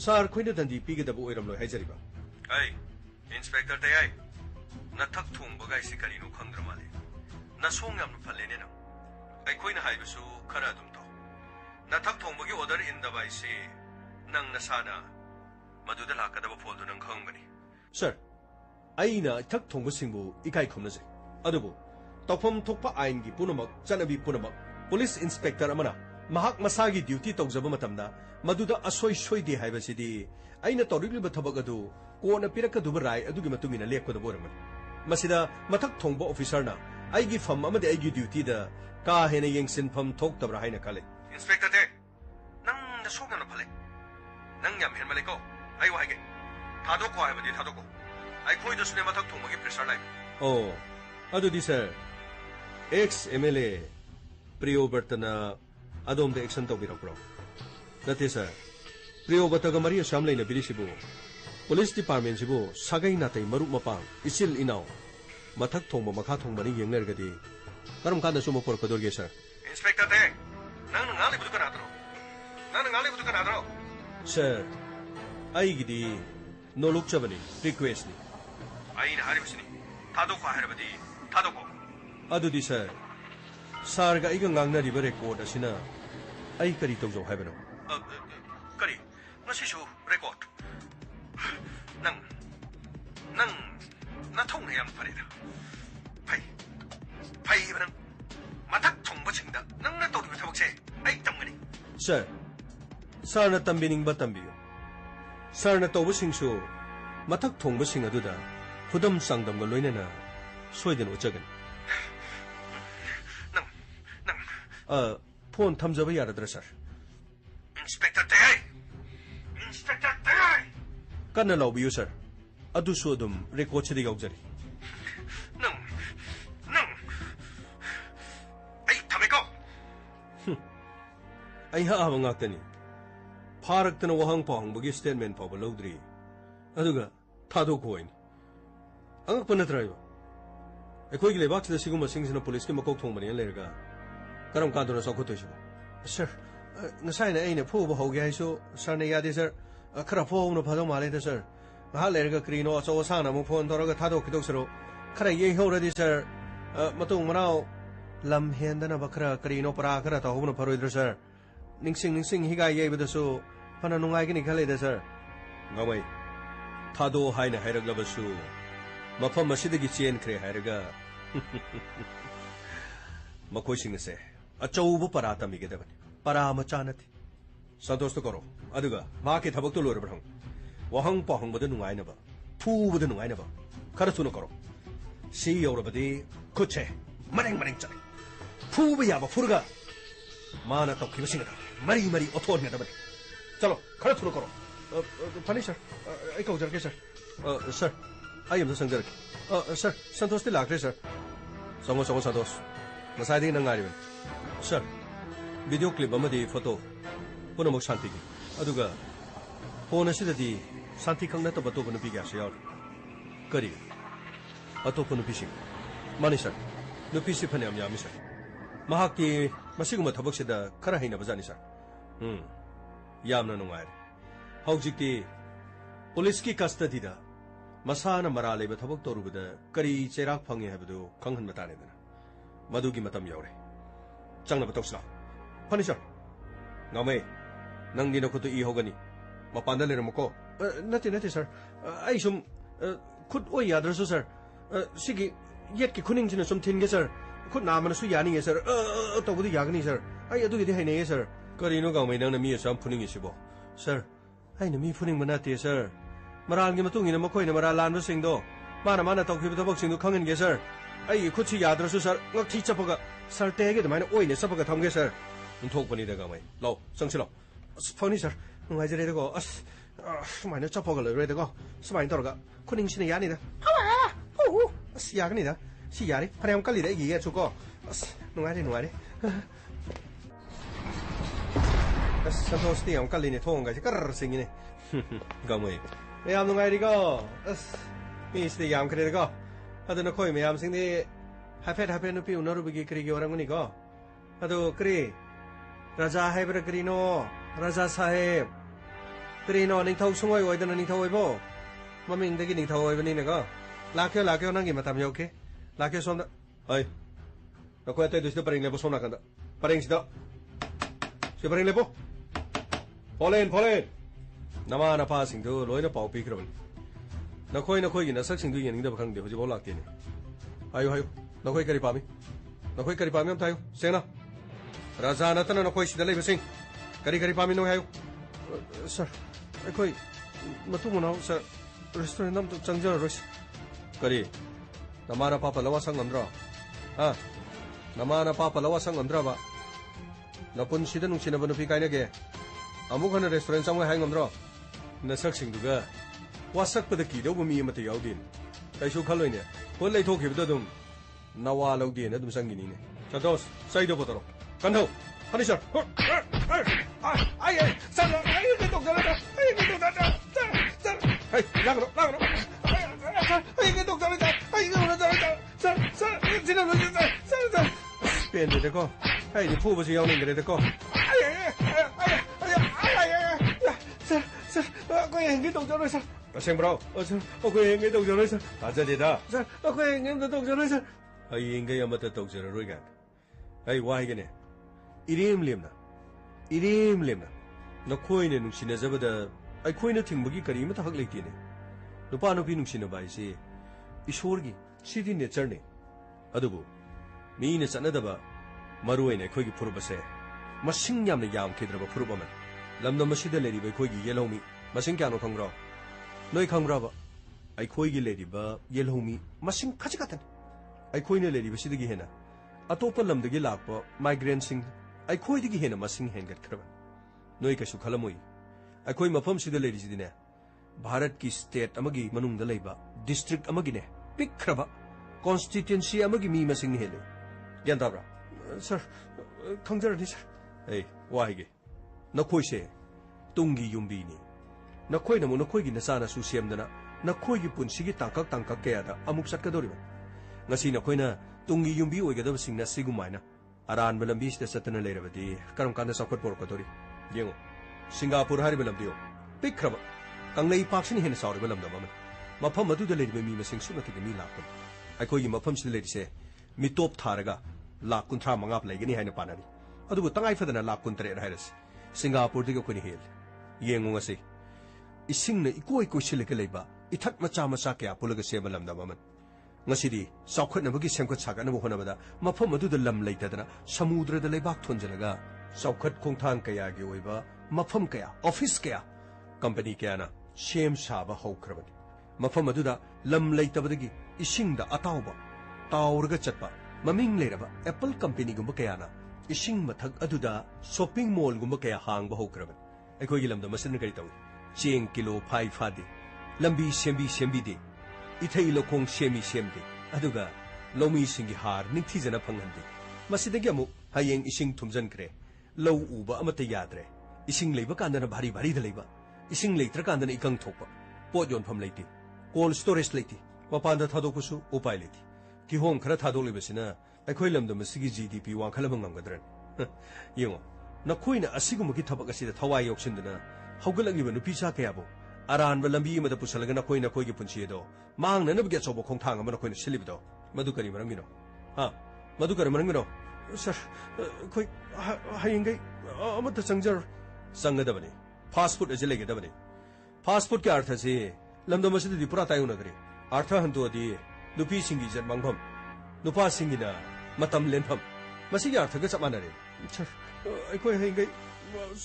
Speaker 2: sar khoina dandi pige dabu oiram loi haijariba ai inspector te ai na thak thung bagai si kanino khandra mali na songyam nu phallene na ai khoina haibusu khara dum to na thak thong bagi order in da bai si nang na sana maduda lakadaba phol du nang khangani sir aina thak thong singbu ikai khomna jai adubu tawfam thokpa ain gi punamak chanabi punamak police inspector amana mahak masagi duty tawjaba matamda maduda asoi soide haibasidi aina torigliba thabak adu kona piraka duba rai adugi matungina lekkoda boramani masida mathak thongba officer na aigi fam amade aigi duty da ka hena yengsin fam thoktabra haina kale inspector te nang na sogna na phale nang yam hen maleko ai wa hage thado ko haibadi thado ko ai khoi da sune mathak thongba gi pressure lai oh adudi sir ex MLA Priyobertana adom de action to birakro nate sir Priyobataga Maria Shamlai na bilisibu police department sibu sagai natai marup mapang isil inaw mathak thongba makha thongba ni yengnergadi karam kada sumo por kodorge sir inspector te nang ngali budu kana atro nang ngali budu kana atro sir ai gidi no look chabani request ni ai na haribsini thado ko haribadi thado ko adudi sir sarga iga ngangna riba record asina ai kari tawjo haibano kari ngasisu record nang na thong yam farida pai ibran mathak thongba chingda nang na tawdu thabakse ai tamgani sir na tambining ba tambiyo sir na tawba singsu mathak thongba sing aduda khudam sangdam ga loinana soiden uchagan phone thamjaba yaradra sir inspector tay kana lawbiyo sir adu su adum record chidi gaujari nang ai thameko ai ha aba ngaktani pharaktana wahang pahang bagi statement pa balodri aduga thado koin angak panatrayo ekoi gi lebak sida siguma singsina police ki makok thong bani lerga karam kaduna sakhotoisu sir ngasai na aina phoba hoge haisu sir na yade sir khara phona phado male da sir ha lerga krino aso sana mo phone toraga thado kidok siro khara ye horadi sir matung manao lam hendana bakra krino para khara ta hobna pharoidra sir ningsing higa ye bedasu phana nungai gi ni khale da sir ngamai thado haina hairaglabasu mafam masidagi chen khre hairaga makoi singase achaubu parata migedabani para machanati santosh to karo aduga ma ke thabak to lor brang wahang pahang bada nungai na ba phu bada nungai na ba khara suno karo si yorabadi kuche mareng chal phu ba ya ba furga mana to khibasinga mari othor na da chalo khara suno karo pani sir ai kau jarke sir sir I am the sangjar sir santosh te lakre sir sango santosh ꯉꯁꯥꯏꯗꯒꯤ ꯅꯪ ꯉꯥꯏꯔꯤꯕꯅꯤ sir video clip ꯑꯃꯗꯤ photo ꯄꯨꯝꯅꯃꯛ ꯁꯥꯟꯇꯤꯒꯤ ꯑꯗꯨꯒ phone ꯑꯁꯤꯗꯗꯤ ꯁꯥꯟꯇꯤ ꯈꯛ ꯅꯠꯇꯕ ꯑꯇꯣꯞꯄ ꯅꯨꯄꯤ ꯀꯌꯥꯁꯨ ꯌꯥꯎꯔꯤ ꯀꯔꯤ ꯑꯇꯣꯞꯄ ꯅꯨꯄꯤꯁꯤꯡ ꯃꯥꯅꯤ ꯁꯔ ꯅꯨꯄꯤꯁꯤ ꯐꯅꯌꯥꯝ ꯌꯥꯝꯃꯤ ꯁꯔ ꯃꯍꯥꯛꯇꯤ ꯃꯁꯤꯒꯨꯝꯕ ꯊꯕꯛꯁꯤꯗ ꯈꯔ ꯍꯩꯅꯕꯖꯥꯠꯅꯤ ꯁꯔ ꯌꯥꯝꯅ ꯅꯨꯡꯉꯥꯏꯔꯦ ꯍꯧꯖꯤꯛꯇꯤ ꯄꯨꯂꯤꯁꯀꯤ ꯀꯁꯇꯗꯤꯗ ꯃꯁꯥꯅ ꯃꯔꯥ ꯂꯩꯕ ꯊꯕꯛ ꯇꯧꯔꯨꯕꯗ ꯀꯔꯤ ꯆꯩꯔꯥꯛ ꯐꯪꯉꯦ ꯍꯥꯏꯕꯗꯨ ꯈꯪꯍꯟꯕ ꯇꯥꯔꯦꯗꯅ ꯃꯗꯨꯒꯤ ꯃꯇꯝ ꯌꯧꯔꯦ ꯆꯪꯅꯕ ꯇꯧꯁꯤꯂꯥ ꯐꯅꯤ ꯁꯔ ꯉꯥꯎꯃꯩ ꯅꯪꯗꯤ ꯅꯈꯨꯠꯇꯨ ꯏ ꯍꯧꯒꯅꯤ ꯃꯄꯥꯟꯗ ꯂꯩꯔꯝꯃꯨꯀꯣ ꯅꯠꯇꯦ ꯁꯔ ꯑꯩ ꯁꯨꯝ ꯈꯨꯠ ꯑꯣꯏ ꯌꯥꯗ꯭ꯔꯁꯨ ꯁꯔ ꯁꯤꯒꯤ ꯌꯦꯠꯀꯤ ꯈꯨꯅꯤꯡꯁꯤꯅ ꯁꯨꯝ ꯊꯤꯟꯒꯦ ꯁꯔ ꯈꯨꯠ ꯅꯥꯝꯃꯅꯁꯨ ꯌꯥꯅꯤꯡꯉꯦ ꯁꯔ ꯇꯧꯕꯗꯤ ꯌꯥꯒꯅꯤ ꯁꯔ ꯑꯩ ꯑꯗꯨꯒꯤꯗꯤ ꯍꯩꯅꯩꯌꯦ ꯁꯔ ꯀꯔꯤꯅꯣ ꯒꯥꯎꯃꯩ ꯅꯪꯅ ꯃꯤ ꯑꯁꯨꯝ ꯐꯨꯅꯤꯡꯉꯤꯁꯤꯕꯣ ꯁꯔ ꯑꯩꯅ ꯃꯤ ꯐꯨꯅꯤꯡꯕ ꯅꯠꯇꯦ ꯁꯔ ꯃꯔꯥꯜꯒꯤ ꯃꯇꯨꯡ ꯏꯟꯅ ꯃꯈꯣꯏꯅ ꯃꯔꯥꯜ ꯂꯥꯟꯕꯁꯤꯡꯗꯣ ꯃꯥꯅ ꯇꯧꯈꯤꯕ ꯊꯕꯛꯁꯤꯡꯗꯣ ꯈꯪꯍꯟꯒꯦ ꯁꯔ ꯑꯩꯒꯤ ꯈꯨꯠꯁꯤ ꯌꯥꯗ꯭ꯔꯁꯨ ꯁꯔ ꯉꯛꯊꯤ ꯆꯞꯄꯒ ꯁꯔ ꯇꯦꯒꯤ ꯑꯗꯨꯃꯥꯏꯅ ꯑꯣꯏꯅ ꯆꯞꯄꯒ ꯊꯝꯒꯦ ꯁꯔ ꯊꯣꯛꯄꯅꯤꯗ ꯒꯥꯎꯃꯩ ꯂꯥꯎ ꯆꯪꯁꯤꯜꯂꯣ ꯑꯁ ꯐꯅꯤ ꯁꯔ ꯅꯨꯡꯉꯥꯏꯖꯔꯦꯗꯀꯣ ꯑꯁ ꯁꯨꯃꯥꯏꯅ ꯆꯞꯄꯒ ꯂꯩꯔꯣꯏꯗꯀꯣ ꯁꯨꯃꯥꯏꯅ ꯇꯧꯔꯒ ꯈꯨꯅꯤꯡꯁꯤꯅ ꯌꯥꯅꯤꯗ ꯑꯁ ꯌꯥꯒꯅꯤꯗ ꯁꯤ ꯌꯥꯔꯤ ꯐꯅꯌꯥꯝ ꯀꯜꯂꯤꯗ ꯑꯩꯒꯤ ꯌꯦꯠꯁꯨꯀꯣ ꯑꯁ ꯅꯨꯡꯉꯥꯏꯔꯦ ꯑꯁ ꯁꯟꯇꯣꯁꯇꯤ ꯌꯥꯝ ꯀꯜꯂꯤꯅꯦ ꯊꯣꯡꯒꯥꯏꯁꯦ ꯀꯔꯔ ꯆꯤꯡꯉꯤꯅꯦ ꯒꯥꯎꯃꯩ ꯌꯥꯝ ꯅꯨꯡꯉꯥꯏꯔꯤꯀꯣ ꯑꯁ ꯃꯤꯁꯤꯗꯤ ꯌꯥꯝꯈ꯭ꯔꯦꯗꯀꯣ ꯑꯗꯨ ꯅꯈꯣꯏ ꯃꯌꯥꯝꯁꯤꯡꯗꯤ ꯍꯥꯏꯐꯦꯠ ꯅꯨꯄꯤ ꯎꯅꯔꯨꯕꯒꯤ ꯀꯔꯤꯒꯤ ꯑꯣꯏꯔꯝꯒꯅꯤꯀꯣ ꯑꯗꯨ ꯀꯔꯤ ꯔꯥꯖꯥ ꯍꯥꯏꯕ꯭ꯔꯥ ꯀꯔꯤꯅꯣ ꯔꯥꯖꯥ ꯁꯥꯍꯦꯕ ꯀꯔꯤꯅꯣ ꯅꯤꯡꯊꯧ ꯁꯨꯡꯑꯣꯏ ꯑꯣꯏꯗꯅ ꯅꯤꯡꯊꯧ ꯑꯣꯏꯕꯣ ꯃꯃꯤꯡꯗꯒꯤ ꯅꯤꯡꯊꯧ ꯑꯣꯏꯕꯅꯤꯅꯀꯣ ꯂꯥꯛꯀꯦ ꯅꯪꯒꯤ ꯃꯇꯝ ꯌꯧꯈꯤ ꯂꯥꯛꯀꯦ ꯁꯣꯝꯗ ꯑꯩ ꯅꯈꯣꯏ ꯑꯇꯩꯗꯨ ꯁꯤꯗ ꯄꯔꯦꯡ ꯂꯦꯞꯄꯣ ꯁꯣꯝ ꯅꯥꯀꯟꯗ ꯄꯔꯦꯡꯁꯤꯗ ꯁꯤ ꯄꯔꯦꯡ ꯂꯦꯞꯄꯣ ꯐꯣꯂꯦꯟ ꯅꯃꯥ ꯅꯄꯥꯁꯤꯡꯗꯨ ꯂꯣꯏꯅ ꯄꯥꯎ ꯄꯤꯈ꯭ꯔꯕꯅꯤ ꯅꯈꯣꯏꯒꯤ ꯅꯁꯛꯁꯤꯡꯗꯨ ꯌꯦꯡꯅꯤꯡꯗꯕ ꯈꯪꯗꯦ ꯍꯧꯖꯤꯛꯐꯥꯎ ꯂꯥꯛꯇꯦꯅꯦ ꯍꯥꯏꯌꯨ ꯅꯈꯣꯏ ꯀꯔꯤ ꯄꯥꯝꯃꯤ ꯑꯝꯇ ꯍꯥꯏꯌꯨ ꯁꯦꯡꯅ ꯔꯥꯖꯥ ꯅꯠꯇꯅ ꯅꯈꯣꯏ ꯁꯤꯗ ꯂꯩꯕꯁꯤꯡ ꯀꯔꯤ ꯄꯥꯝꯃꯤꯅꯣ ꯍꯥꯏꯌꯨ ꯁꯔ ꯑꯩꯈꯣꯏ ꯃꯇꯨꯡ ꯃꯅꯥꯎ ꯁꯔ ꯔꯦꯁꯇꯨꯔꯦꯟꯗ ꯑꯝꯇ ꯆꯪꯖꯔꯔꯣꯏꯁꯤ ꯀꯔꯤ ꯅꯃꯥ ꯅꯄꯥ ꯄꯜꯂ ꯋꯥꯁꯛ ꯉꯝꯗ꯭ꯔꯣ ꯅꯃꯥ ꯅꯄꯥ ꯄꯜꯂ ꯋꯥꯁꯛ ꯉꯝꯗ꯭ꯔꯕ ꯅꯄꯨꯟꯁꯤꯗ ꯅꯨꯡꯁꯤꯅꯕ ꯅꯨꯄꯤ ꯀꯥꯏꯅꯒꯦ ꯑꯃꯨꯛ ꯍꯟꯅ ꯔꯦꯁꯇꯨꯔꯦꯟ ꯆꯪꯉꯣꯏ ꯍꯥꯏ ꯉꯝꯗ꯭ꯔꯣ ꯅꯁꯛꯁꯤꯡꯗꯨꯒ ꯋꯥꯁꯛꯄꯗ ꯀꯤꯗꯧꯕ ꯃꯤ ꯑꯃꯠꯇ ꯌꯥꯎꯗꯦꯅꯦ ꯀꯩꯁꯨ ꯈꯜꯂꯣꯏꯅꯦ ꯄꯣꯠ ꯂꯩꯊꯣꯛꯈꯤꯕꯗ ꯑꯗꯨꯝ ꯅꯋꯥ ꯂꯧꯗꯦꯅ ꯑꯗꯨꯝ ꯆꯪꯈꯤꯅꯤꯅꯦ ꯁꯟꯇꯣꯁ ꯆꯩꯗꯣ ꯄꯨꯊꯣꯔꯣ ꯀꯟꯊꯧ ꯐꯅꯤ ꯁꯔ ꯄꯦꯟꯗꯦꯗꯀꯣ ꯑꯩꯗꯤ ꯐꯨꯕꯁꯨ ꯌꯥꯎꯅꯤꯡꯗ꯭ꯔꯦꯗꯀꯣ sir, aku yang gitu jauh sir. Kasih bro, sir, aku yang gitu jauh sir. Aja deh dah. Sir, aku yang gitu jauh sir. Ay ingay ang matatog sir, Roygan. Ay why gani? Irim limna. Nakoy na nung sinasabada, ay koy na tingbagi kari matahag lagi ne. No paano pinung sinabay si Ishorgi, sidi nature ne. Adubo, mi na sana daba, maruay na koy gipurubase. Masing yam na yam kidraba purubaman. lamdam masida lady by koigi yellow me, masing kano kangra. No kangra ba. I koigi lady ba yellow me, masing kachikatan. I koina lady by sida gihena. Atopa lam the gilapa, migrant sing. I koi the gihena masing hangat kraba. No ikashu kalamui. I koi mapum sida ladies dine. Bharat ki state amagi manung the leba, district amagine, big kraba, constituency amagi me masing hele. Yandabra. Sir, kangra sir. Hey, why? Nakoi se, tungi yumbini. Nakoi namu nakoi ginasana susiem dana, nakoi gipun sige tangkak kaya da amuk sat kadoriba. Ngasi nakoi na tungi yumbi oigadab sing na sigumaina. Aran balambis da satana lerabadi, karam kanda sakot por kadori. Yengo, Singapore hari balamdio. Pikraba, kang lay paksin hen sauri balamda mama. Mapam madu da lady mi masing sumati mi lakun. Akoi mapam si lady se, mi top tharaga, lakun tra mangap lagani haina panani. Adugo tangai fadana lakun tre rairas. Singapore diga kuni hil. Yengo ngasi. Ising na iko silika leba. Itat macha kaya pulaga seba lam da maman. Ngasi di saukhat na bagi semkhat saga na buhona bada. Mapam madu da lam laita dana samudra da lebak thonjalaga. Saukhat kongthang kaya gi oiba. Mapam kaya, office kaya. Company kaya na shem saba haukraban. Mapam madu da lam laita badagi ising da atawba. Taurga chatpa. Maming leraba Apple company gumba kaya na. Ising mathag aduda shopping mall gumba kaya hangba hokraban. Aiko gilamda masin kari tawi. Cheng kilo 5 fadi. Lambi sembi de. Itay lokong sembi. Aduga lomi singi har ningtizana panghandi. Masidagi amuk hayeng ising thumjankre lau uba amata yadre ising leiba kandana bhari bhari da leiba ising leitra kandana ikang thokpa pot yonpham leiti cold storage leiti mapanda thadokpusu upai leiti kihom khara thadolibasina aikhoi lamdam masigi GDP wangkhalama ngamgadran yengo nakhoina asigumagi thabak asida thawai yoksindana haugalagi nupi cha kayabo aranba lambi amada pusalaga nakhoina khoigi punchi edo mangnana bge chobo khongthang amana khoina silibdo madu kari marangino ha madu kari marangino sir khoi hayenggai amata changjar sangadabani fast food ajele gedabani fast food ke artha se lamdam asida di pura tayu nagari artha hantu adi nupi singi jan mangpham nupa singina matam lenpham masigi artha ga chamanare sir aikhoi hayenggai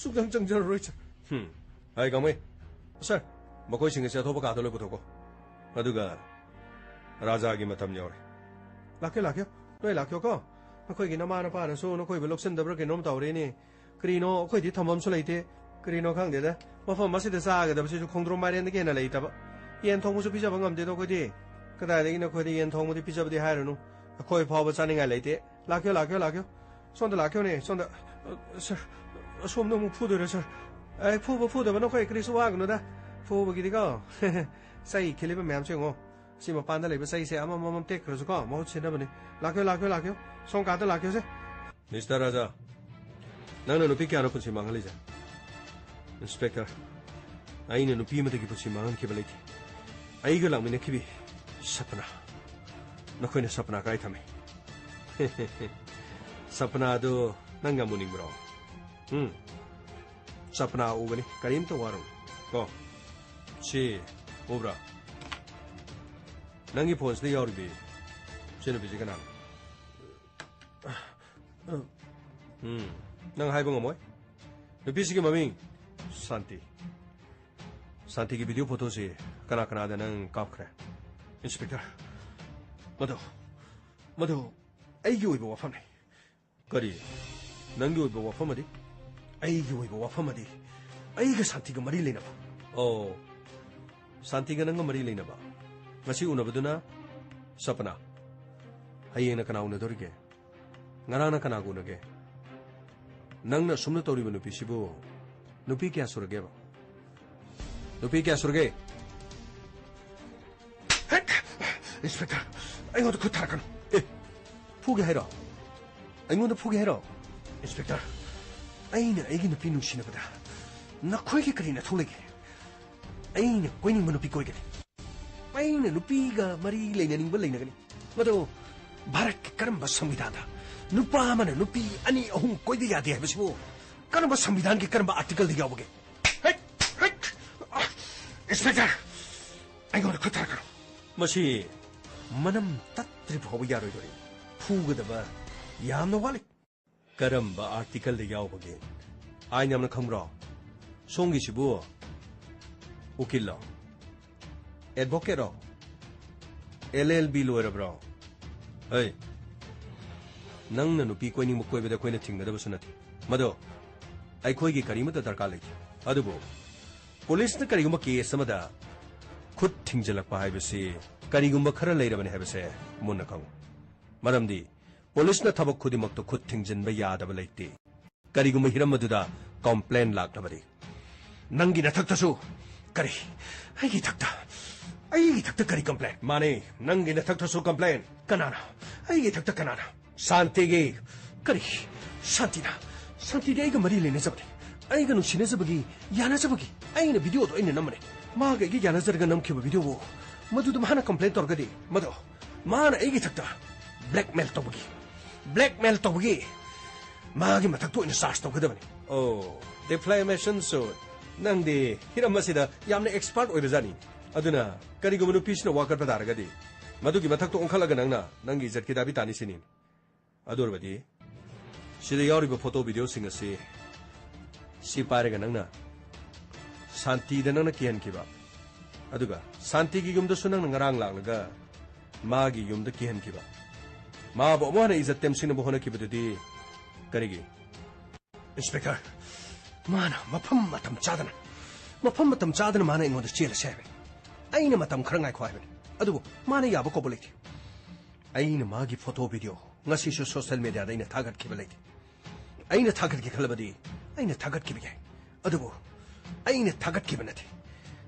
Speaker 2: sukang changjar roi sir ai gamai sir makoi singi se thoba ka dole puthoko aduga raja gi matam yaure lakyo noi lakyo ko nakoi gi namana pa na so nakoi beloksen dabra ke nom tawre ni krino khoi di thamam su leite krino khang de da mafam masida sa ga da su khongdrom mari ne ke na leita ba yen thong su pija bangam de do ko di kada de na khoi di yen thong mu di pija ba di ha ru khoi phaw ba chani nga leite lakyo sonda lakyo ne sonda sir som no mu phu de sir ai phu ba no khoi kri su wa ga no da phu ba gi di ko sai khile ba myam chengo sima panda leba sai se ama mamam tek kro ko mo chena bane lakyo song ka da lakyo se Mr. Raja nang no pi kya ro punchi mangali ja inspector ai no pi ma de gi punchi mangan ke balai ai ga lang mine kibi sapna no khoi ne sapna kai thame sapna do nanga muning bro sapna u bani karim to waru ko chi obra Nangi phones de yauri bi chenu bi jigana nang hai bang amoy nupi sigi maming santi ki video photo si kana da nang kap khre inspector mado ai gi oi ba wafam ne kari nang gi oi ba wafam adi ai gi oi ba wafam adi ai ga santi ga mari leina ba oh santi ga nang mari leina ba ngasi unabaduna sapna hayena kana unadorige ngarana kana gunage nangna sumna toriba nupi sibu nupi kya surge ba nupi kya surge inspector aingoda khutarakan fuge hero aingoda fuge hero inspector aina aigi nupi nushina bada nakhoige karina thulege aina koining nupi koige aina nupiga mari leinaning ba leinagani mado bharat ke karamba samvidhan da nupa mana nupi ani ahum koi di yade hai basibo karamba samvidhan ke karamba article diga hoge inspector ai gona khatar karo masi manam tatri bhaw yaroi dori phuga da ba yamna wale karamba article diga hoge ai namna khamra songi sibu ukilla advocate LLB lawyer bro hey nang na nupi koi ning koi beda koi na thingna da basunati mado ai khoi gi kari mata darka lai adubo police na kari gumba case samada khut thingjalak pa hai bese kari gumba khara lai rabane hai bese mun khang maramdi police na thabak khudi mak to khut thingjan ba ya da ba laite kari gumba hiram maduda complaint lak na bari nangi na thak tasu kari ai gi thakta ai thakta kari complaint mane nangi na thakta su complaint kanana ai thakta kanana santi ge kari santi de ga mari lene sabri ai ga nushine sabagi yana sabagi ai na video to ina namane ma ga gi yana zarga nam khiba video bo madu to mana complaint tor gadi madu mana ai gi thakta blackmail to bagi ma gi mathak to ina search to gada bani oh defamation suit nang de hiram masida yamna expert oi bazani aduna kari gumnu pisna wakar padar gadi madu gi mathak to onkhala ga nangna nangi jat ki dabi tani sinin ador badi sida yori ba photo video singa si pare ga nangna santi da nangna kian ki ba aduga santi gi gumda sunang ngarang langlaga ma gi yumda kian ki ba ma bo mo na izat tem sina bo hona ki badi kari gi inspector mana mafam matam chadana mana ingoda chela sebe aina matam kharangai khwai ben adubo mana yaba ko boliti aina magi photo video ngasisu social media da ina thagat ki balai aina thagat ki khalabadi aina thagat ki bige adugo aina thagat ki banati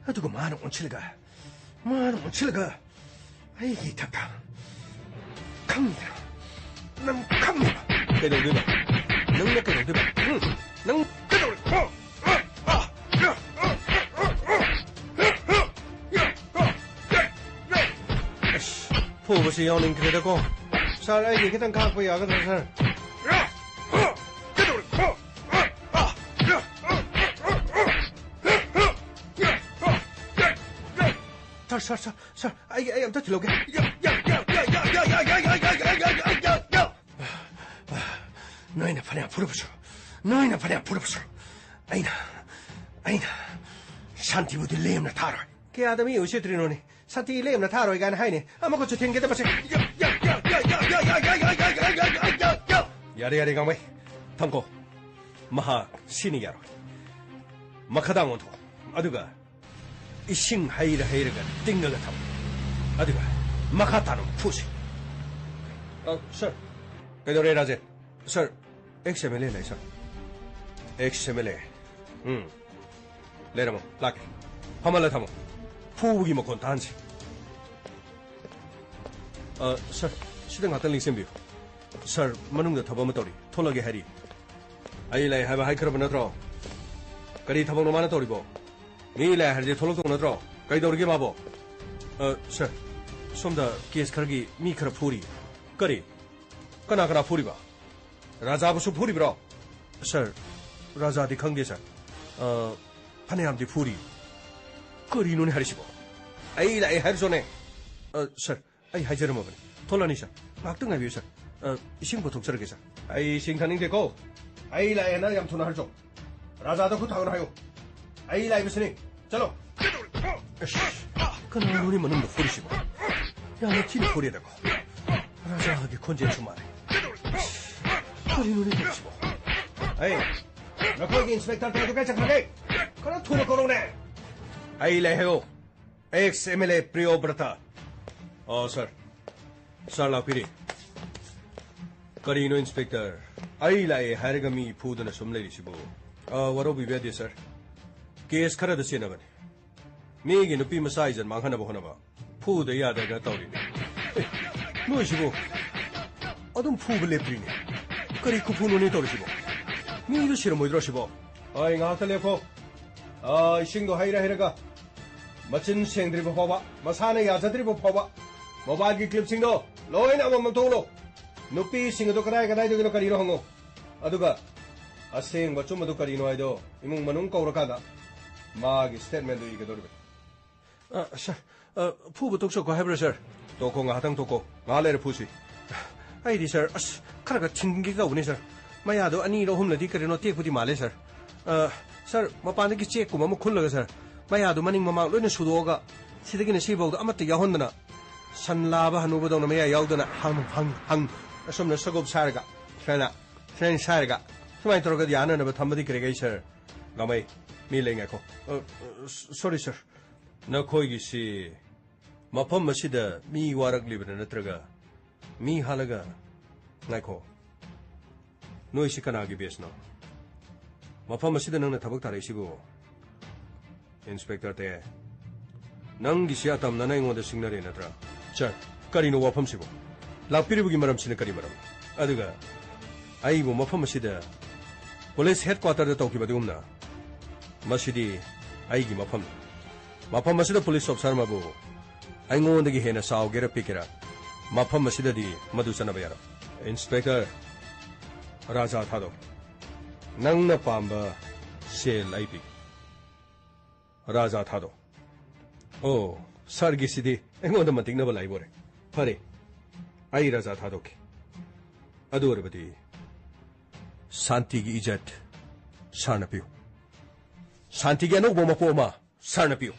Speaker 2: adugo manu onchilga ai gi thata kamira nam kamira kedodiba nang kedodiba nang kedodiba 포부시 연인 그래도 살 이게 그냥 갖고 야거든 살. 살. 아이 또 들어오게. 너희는 파냐 풀어보소. 아이나. 산티부디 레임나 타로. 그 아담이 요새 들이노니. 산티 레임나 타로 이간 하이네. 아무것도 좋된 게 되마세. 야래 강매. 탐고. 마하 신이야로. 마카당원도. 아두가 이싱 하이라가 띵가가 타고. 아두가 마카타는 푸시. sir. 그대로 라제. sir. XML에 내서. XML에. 레라모 라케. 하말라 타모. 푸우기 먹고 단지. sir. 시등 갔던 링셈비요. sir, 만ung도 타보면 떠리. 톨러게 해리. 아이라이 하바 하이크러브 너들어. 그리 타보는 많은 떠리고. 미라이 할지 톨럭도 너들어. 그리 떠리게 마보. sir. somda case करगी मी खर फूरी करी कना फूरी बा राजा बसु फूरी bro sir राजा दी खंगे sir फनेयाम दी फूरी करी नुने हरिसिबो आई लाइ हरजोने sir I हाजर मबन थोलानी sir 막등 아비요 sir 이싱 보통 저렇게 sir I इसिं थानिं देखो आई लाइ ना याम थुना हरजो राजा द खुथावन हायो आई लाइ बिसनी चलो कना नुनी मनम फूरीसिबो 야너 티를 보리다고 라자하게 건재 주말에 그리 눈이 들지고 에이 너 거기 인스펙터 때도 괜찮게 그럼 토를 걸어오네 에이 레헤오 XMLA 프리오 브라타 सर 살라 피리 करीनो इंस्पेक्टर आई लाए हारगमी फूदना सुमलेरिसिबो वरो बिबेदे सर केस खरद सेनबने मीगी नुपी मसा इजन मांगहनबो होनबा 푸드 야다가 떠오르네. 뭐시고? 어떤 푸브 랩리네. 그리 그 분원이 떠오르시고. 미도 싫어 뭐 이러시고. 아이 나한테레포. 싱도 하이라가. 멋진 생들이 봐봐. 마산의 야자들이 봐봐. 모바일 클립 싱도 로이나 한번 통로. 누피 싱도 그라이가 나이도 그리로 한거. 아두가 아생 뭐 좀도 그리노 아이도 이몽 만웅 거우러가다. 마기 스테트먼트 이게 돌বে. 샤. 푸부 독서고 해버려 sir. 도코가 하당 도코 말레를 푸시. 아이디 sir. 카라가 튕기가 오네 sir. 마야도 아니로 홈라디 그래노 떼부디 말레 sir. sir 마반기 체크고 뭐 콜러가 sir. 마야도 마닝 마마 로이는 수도가 시대기는 시보도 아마도 야혼드나 산라바 하누보도나 마야 야우드나 항 somna sagop sarga. fen sarga. 스마이 들어가 야나나 탐바디 그래가 sir. 가마이 밀랭에코. sorry sir. 너코이기시 마펌 마시다 미 와락 리브나 너트라가 미 할라가 나이코 노이시 카나기 비스노 마펌 마시다 너나 타박 타레시고 인스펙터 때 낭기시아 탐 나나잉오데 시그널이 나트라 자 까리노 와펌시고 라피리부기 마람 치네 까리 마람 아드가 아이고 마펌 마시다 폴리스 헤드쿼터에 떠오기바디 없나 마시디 아이기 마펌 마팜 마시다 폴리스 옵사르마부 아잉고온데기 헤나 사오게라 피케라 마팜 마시다디 마두사나바야라 인스펙터 라자 타도 낭나 팜바 세 라이피 라자 타도 오 사르기시디 앵고온데 마팅나바 라이보레 파레 아이 라자 타도케 아두어르바디 산티기 이젯 사나피오 산티기 아노보 마포마 사나피오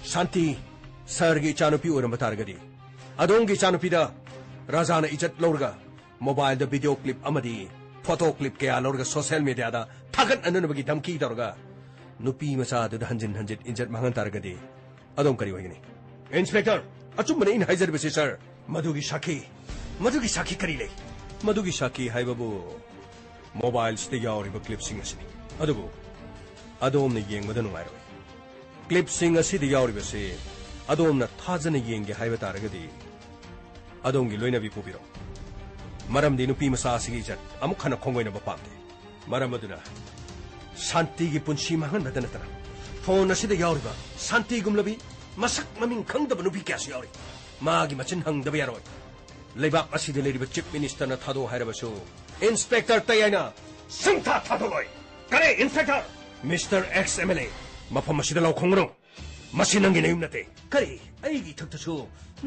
Speaker 2: 산티 사르기 차누피 오름 타르가디 아동기 차누피다 라자나 이젯 로르가 모바일 더 비디오 클립 아마디 포토 클립 케야 로르가 소셜 미디어다 타갓 안는버기 담키 더가 누피 마사드 한진 이젯 망한 타르가디 아동 거리 와이니 인스펙터 아춤만에 인 하이저르 베시 sir 마두기 샤키 ꯃꯗꯨꯒꯤ ꯁꯥꯈꯤ ꯀꯔꯤ ꯂꯩ ꯃꯗꯨꯒꯤ ꯁꯥꯈꯤ ꯍꯥꯏꯕꯕꯨ ꯃꯣꯕꯥꯏꯜꯁꯤꯗ ꯌꯥꯎꯔꯤꯕ ꯀ꯭ꯂꯤꯞꯁꯤꯡ ꯑꯁꯤꯅꯤ ꯑꯗꯨꯕꯨ ꯑꯗꯣꯝꯅ ꯌꯦꯡꯕꯗ ꯅꯨꯡꯉꯥꯏꯔꯣꯏ ꯀ꯭ꯂꯤꯞꯁꯤꯡ ꯑꯁꯤꯗ ꯌꯥꯎꯔꯤꯕꯁꯤ ꯑꯗꯣꯝꯅ ꯊꯥꯖꯅ ꯌꯦꯡꯒꯦ ꯍꯥꯏꯕ ꯇꯥꯔꯒꯗꯤ ꯑꯗꯣꯝꯒꯤ ꯂꯣꯏꯅꯕꯤ ꯄꯨꯕꯤꯔꯣ ꯃꯔꯝꯗꯤ ꯅꯨꯄꯤ ꯃꯆꯥ ꯑꯁꯤꯒꯤ ꯏꯖꯠ ꯑꯃꯨꯛ ꯍꯟꯅ ꯈꯣꯡꯒꯣꯏꯅꯕ ꯄꯥꯝꯗꯦ ꯃꯔꯝ ꯑꯗꯨꯅ ꯁꯥꯟꯇꯤꯒꯤ ꯄꯨꯟꯁꯤ ꯃꯥꯡꯍꯟꯕꯗ ꯅꯠꯇꯅ ꯐꯣꯟ ꯑꯁꯤꯗ ꯌꯥꯎꯔꯤꯕ ꯁꯥꯟꯇꯤꯒꯨꯝꯂꯕꯤ ꯃꯁꯛ ꯃꯃꯤꯡ ꯈꯪꯗꯕ ꯅꯨꯄꯤ ꯀꯌꯥꯁꯨ ꯌꯥꯎꯔꯤ ꯃꯥꯒꯤ ꯃꯆꯤꯟ ꯍꯪꯗꯕ ꯌꯥꯔꯣꯏ ꯂꯩꯕꯥꯛ ꯑꯁꯤꯗ ꯂꯩꯔꯤꯕ ꯆꯤꯞ ꯃꯤꯅꯤꯁꯇꯔꯅ ꯊꯥꯗꯣꯛ ꯍꯥꯏꯔꯕꯁꯨ ꯏꯟꯁꯄꯦꯛꯇꯔ ꯇꯌꯥꯏꯅ ꯁꯨꯡꯊꯥ ꯊꯥꯗꯣꯛꯂꯣꯏ ꯀꯔꯤ inspector mister X M L A ꯃꯐꯝ ꯑꯁꯤꯗ ꯂꯥꯎꯈꯣꯡꯒꯅꯨ ꯃꯁꯤ ꯅꯪꯒꯤ ꯅꯌꯨꯝ ꯅꯠꯇꯦ ꯀꯔꯤ ꯑꯩꯒꯤ ꯏꯊꯛꯇꯁꯨ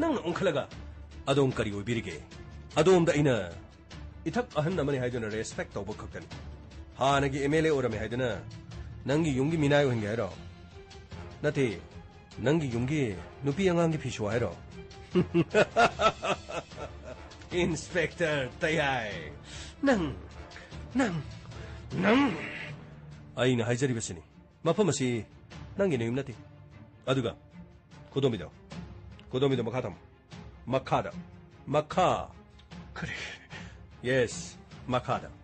Speaker 2: ꯅꯪꯅ ꯑꯣꯟꯈꯠꯂꯒ ꯑꯗꯣꯝ ꯀꯔꯤ ꯑꯣꯏꯕꯤꯔꯤꯒꯦ ꯑꯗꯣꯝꯗ ꯑꯩꯅ ꯏꯊꯛ ꯑꯍꯟ ꯑꯃꯅꯤ ꯍꯥꯏꯗꯨꯅ ꯔꯦꯁꯄꯦꯛ ꯇꯧꯕ ꯈꯛꯇꯅꯤ ꯍꯥꯟꯅꯒꯤ ꯑꯦꯝ ꯑꯦꯜ ꯑꯦ ꯑꯣꯏꯔꯝꯃꯦ ꯍꯥꯏꯗꯨꯅ ꯅꯪꯒꯤ ꯌꯨꯝꯒꯤ ꯃꯤꯅꯥꯏ ꯑꯣꯏꯍꯟꯒꯦ ꯍꯥꯏꯔꯣ ꯅꯠꯇꯦ ꯅꯪꯒꯤ ꯌꯨꯝꯒꯤ ꯅꯨꯄꯤ ꯑꯉꯥꯡꯒꯤ ꯐꯤꯁꯨ ꯍꯥꯏꯔꯣ 인스펙터 따야이 능 아이는 하이자리베스니 마파마시 난게네 윰나티 아두가 고도미도 마카담 마카다 마카 그래 예스 마카다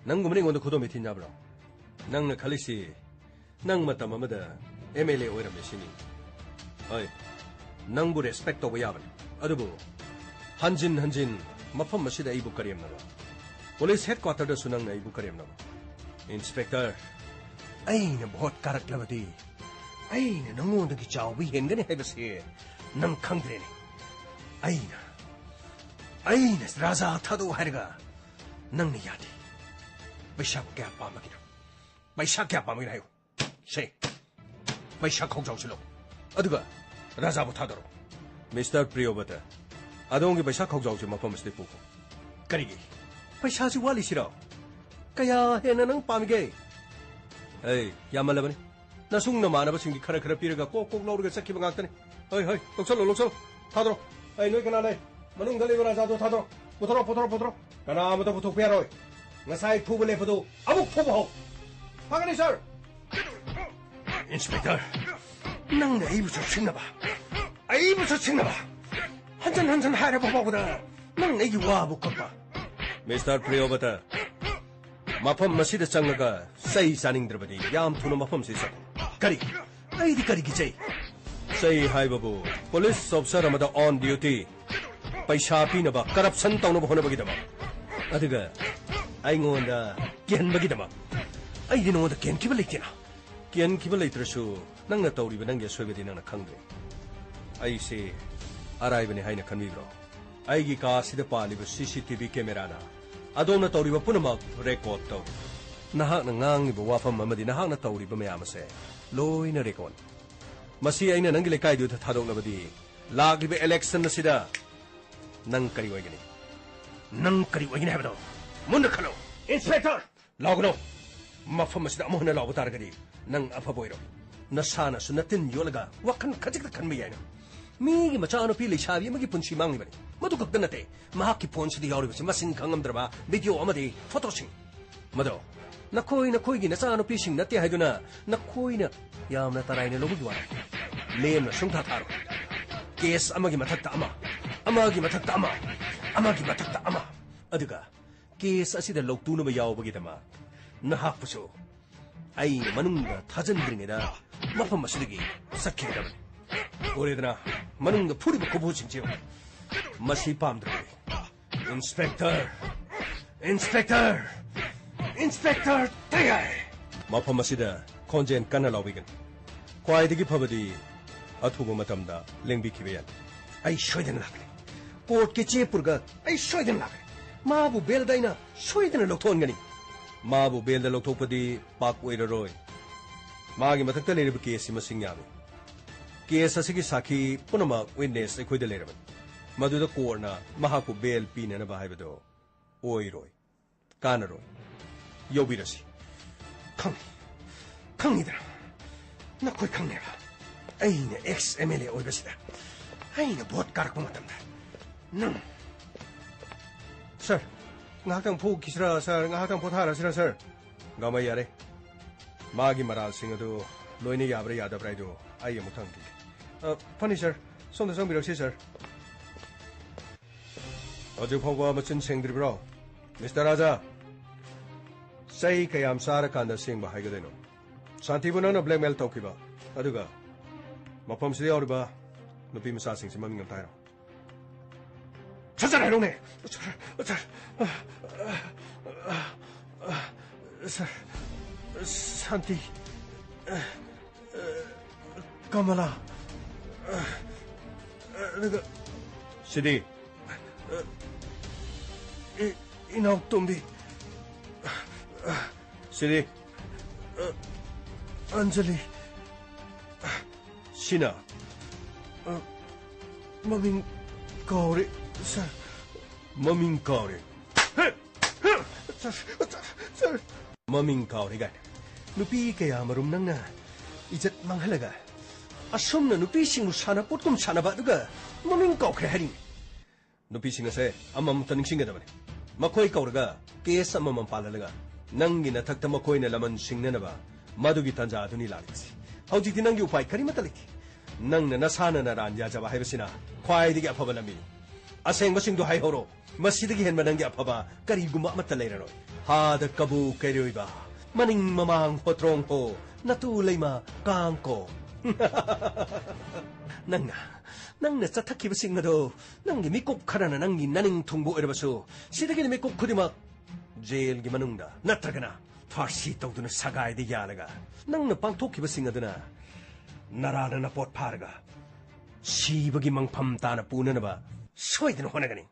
Speaker 2: 낭구머니 원도 고도미 틴냐브라 낭나 칼리시 낭마타 마마다 MLA 오이라메시니 어이 낭부 레스펙트 오브 야반 아두부 한진 마팜 마시다 이부 까리엠나바 폴리스 헤드쿼터더 수낭나 이부 까리엠나바 인스펙터 아이나 बहुत 까락라바디 아이나 낭원더기 자위 헨가니 해버시 낭 캉드레니 아이나 라자 타도 하르가 낭니 야디 बैशाख क्या पामगिरा बैशाख क्या पामगिरा है से बैशाख हो जाओ चलो अदुगा राजा बुथादरो मिस्टर प्रियोबता अदोंगे बैशाख हो जाओ मफम से पुको करिगे पैसा से वाली सिरा कया है नंग पामगे ए यामलबने नसुंग न मानब सिंगी खरा खरा पिरगा कोक लौरगा चक्की बंगाक्तने हई लोचलो थादरो ए नोय कना ले मनुंग दले राजा दो थादरो पुथरो कना मत पुथो पेरोय ngasai pubu le padu abuk pubu ho pagani sir inspector nang na ibu chingna ba 한잔 하려 보고다 nang na iwa bu koppa Mr. Priyobata mafam masida changnaga sai saning drabadi yam thuna mafam se sa kari kari gijai sai hai babu police officer amada on duty paisa pina ba corruption tawna ba hona ba gidama adiga 아잉온다 겐bagidama 아이디 너한테 겐키발 있잖아 겐키발 있더라수 낭나 떠오리바 낭게 소베디 낭나 캉드레 아이시 아라이브네 하이나 칸미브로 아이기 가시데 파리바 CCTV 카메라나 아도나 떠오리바 푸나막 레코드 떠 나학나 낭이바 와팜 마마디 나학나 떠오리바 메야마세 로이나 레코드 마시 아이나 낭게 레카이두 타독나바디 라기베 엘렉션 나시다 낭 까리 와이기네 하바도 문을 칼로 인스펙터 라고노 마파마시다 아무나 라고 따라가디 낭 아파 보이로 나사나수 나틴 요라가 와칸 카직다 칸미야이나 미기 마차노 필리 샤비 마기 푼시 망리바니 모두 걱정나테 마하키 폰시디 야우리버시 마신 강감들바 비디오 아마디 포토싱 마도 나코이기 나사노 피싱 나테 하이두나 나코이나 야암나 따라이네 로부기 와라 레엠나 숭타 타로 케스 아마기 마탁다 아마기 마탁다 아마 어디가 case असिदा लौतुनबा यावबगीदमा नहाकपुसु I मनुंगा थाजनद्रिङेदा मफम असिदगी सक्खेदबनि ओरेदना मनुंगा फुरिबा कोबुसिंचे Masih पामद्रे inspector तयाय मफम असिदा खोंजेन कन्ना लाउबिगन ख्वाइदगी फबदी अथुबा मतमदा लेंबिखिबेया आई सोइदन लागने court के चेपुरगा आई सोइदन लागने 마부 벨다이나 소이드나 럭토온가니 마부 벨다 럭토पदी पाक ओइररोय मागी मथक्ता लेरिब case मसिंग यामी case असिगी साखी पुनमा witness एखोइद लेरबन मदुदा corona महाकु bell पीनना बाहाइबदो ओइरोय कानरोय योबिरसी खंगिदरा नखोइ खंगनेबा आइना ex MLA ओइबसिदा आइना vote कारकु मतमदा num sir ngahakang pu kisra sir ngahakang pothara sira sir gamai yare magi maral sing adu loine yabra yadabra idu ai amu thang ki funny sir som da song birok sir Hojik phawba machin sengdribro. Mr. Raja. Say kayam sara kanda sengba haigadeno. Santibu nang na blackmail tawkiba. Aduga. Mapam sidi auriba. Nupi masa sing si maming tayo. Sasara nung ne. Santi. Kamala. Sidi. Inaw tumbi. Sidi. Anjali. Sina. Maming kauri. Sir. Maming kauri. Sir. Maming kauri gan. Nupi kaya marum nang na. Ijat manghalaga. Asum na nupi sing sana putum sana ba duga. Maming kauri haring. Nupi sing ase amam taning singa damani. Makoi kauraga kes amam palalaga. Nangi na thakta makoi na laman singna na ba. Madugi tanja aduni lariksi. Hauji nangi upai kari mataliki. Nang na nasana na ranya jaba haibasina. Kwai digi apaba lami. Aseng basing do hai horo. Masidagi hen manangi apaba kari guma matalay ranoy. Hada kabu kayoy ba. Maning mamang potrong ho. Natulay ma kangko. Nang na satakki basing na do. Nangi mikop karana nangi naning tungbo erabaso. Sidagi ni mikop kudimak. Jail gi manungda. Natragana. Farsi tawduna sagay di yalaga. Nang napangtoki basing aduna. Narana na pot parga. Sibagi mang pamtana puna na ba? Soy din ho na gani.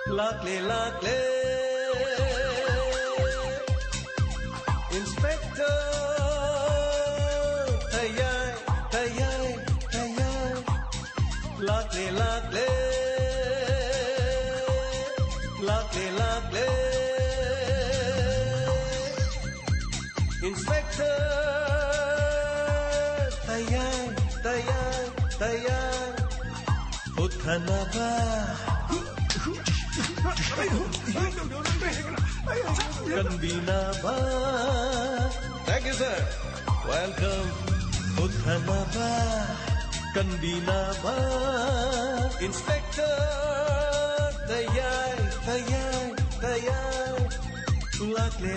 Speaker 2: Lakle. Inspector. Tayay. Lakle. Lakle. Inspector. Tayay. Uthana ba? Kanbina ba? Thank you, sir. Welcome. Uthana ba? Kanbina ba? Inspector. Tayay.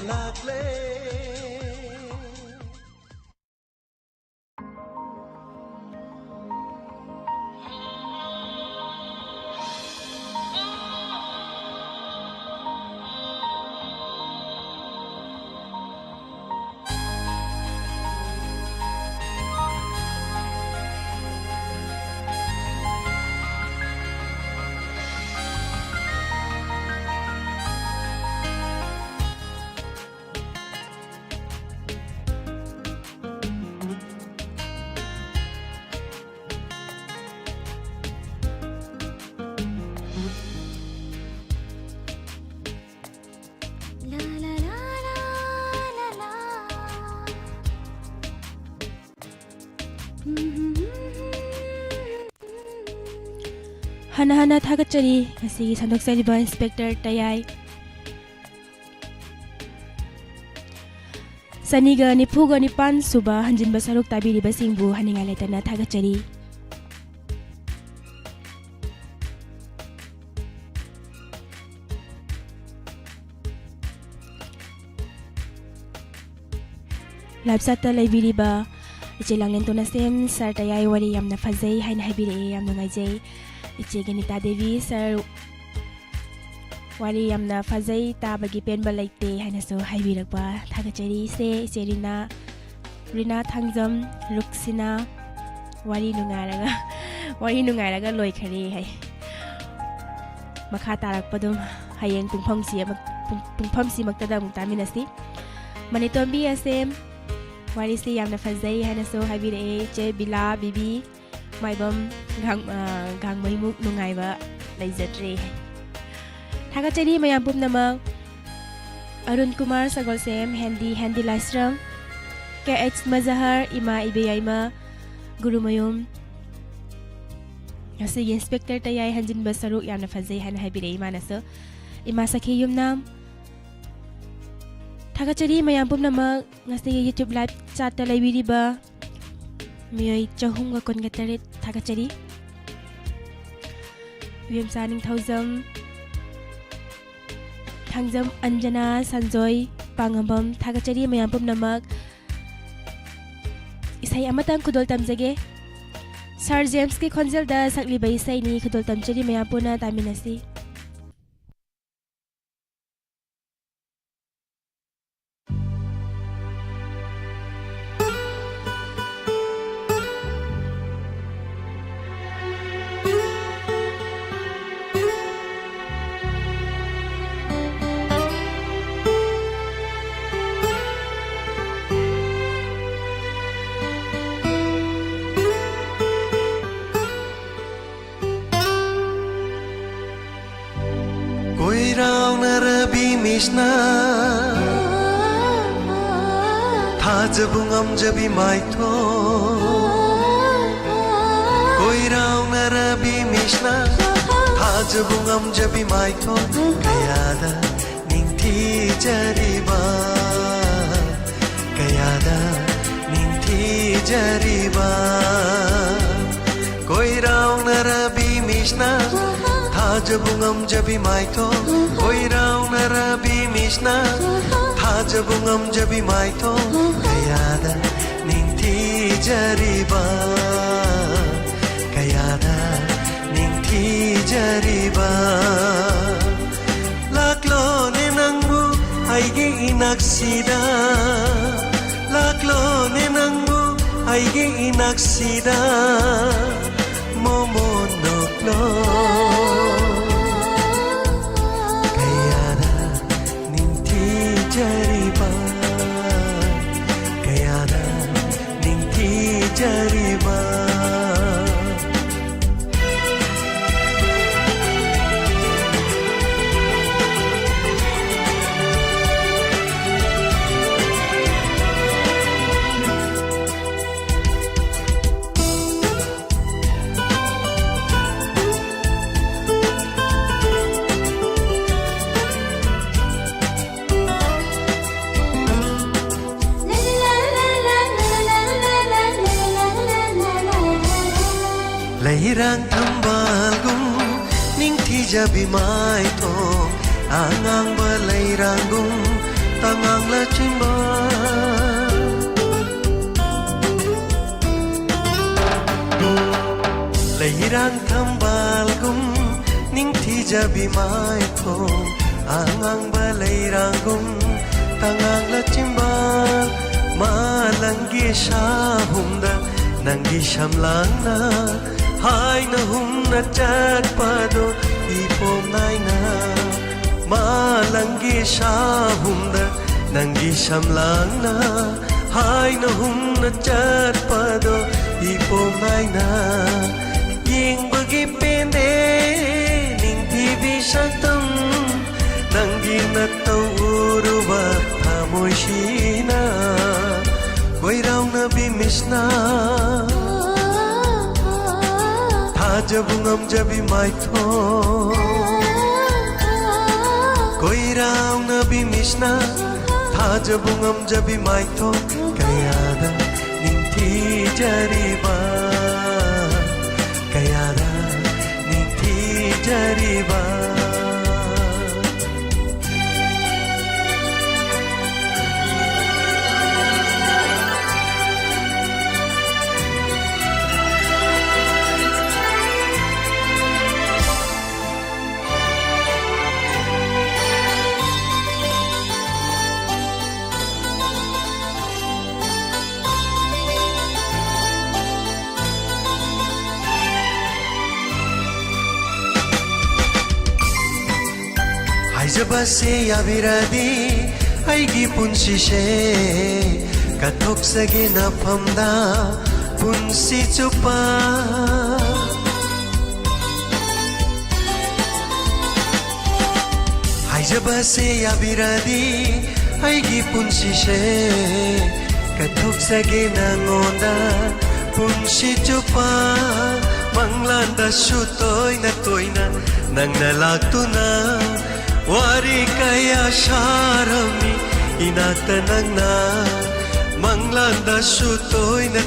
Speaker 2: Lakle.
Speaker 4: Hana Thagachari, Asi Sandok Saliba Inspector Tayay. Saniga Nipuga Nipan Suba Hanjin Basaruk Tabi di Basingbu Haningaletana Thagachari. Labsata Laibiri ba Ichilang lento na sim Sir Tayay wali yam na fazay Hain haibiri yam na ngajay Ichi Ganita Devi Sir wali yam na fazay ta bagi pen balaite Hain so haibirak ba Thagachari se Ichi Rina Thangjam Ruksina wali nungaraga loy khari hai Makha tarak padum hayeng pungpham si magtada muktaminasi Manitombi asem wali si yam na fazay Hain so haibiri che bila bibi Maibam gang maymuk nungay ba laizatre. Thagachari mayampum namang Arun Kumar Sagolsem Handy Lastram KH Mazahar Ima Ibeyayma Guru Mayum Asi Inspector Tayay Hanjin Basaruk yam na fazay han haibire ima naso Ima sakhi yum nam Thagachari mayampum namang ngasi YouTube live chat talay ba Miyay chahung ga kon gatarit Thagachari Vimsa Ningthaujam Thangjam Anjana Sanjoy Pangambam Thagachari mayam pumnamak Isai amatang kudol tamjage Sir James ki khonjel da sakli bai isai ni kudol tamchari mayam puna taminasi
Speaker 5: Mishna Thajabungam jabi maitho Koi rao narabi Mishna Thajabungam jabi maitho Kayada ningthi jariba Kayada ningthi jariba Koi rao narabi Mishna Thajabungam jabi maitho Koi rao narabi Mishna Thajabungam jabi maitho Kayada ningthi jariba Kayada ningthi jariba Laklo ne nangbu aige inaksida Laklo ne nangbu aige inaksida Momo noklo jariba kayada ningthi jariba Lairang tambalgum ningthi jabi maitho angang ba lairangum tangang la chimba Lairang tambalgum ningthi jabi maitho angang ba lairangum tangang la chimba malangi shahumda nangi shamlangna Hai na hum na chat pado ipom nai na malangi shahum da nangi shamlang na Hai na hum na chat pado ipom nai na ying bagi pende ning tibi santam nangi na tau uruba thamoy shina koi rao na bimishna Thajabungam jabi maitho Koi rao nabi Mishna Thajabungam jabi maitho Kayada ningthi jariba Kayada ningthi jariba Jabase yabiradi aigi punsi she kathok sage na phamda punsi chupa Jabase yabiradi aigi punsi she kathok sage na ngonda punsi chupa manglanda shutoy na toyna nang nalaktuna Wari kaya sharami inatanang na Manglanda sutoy na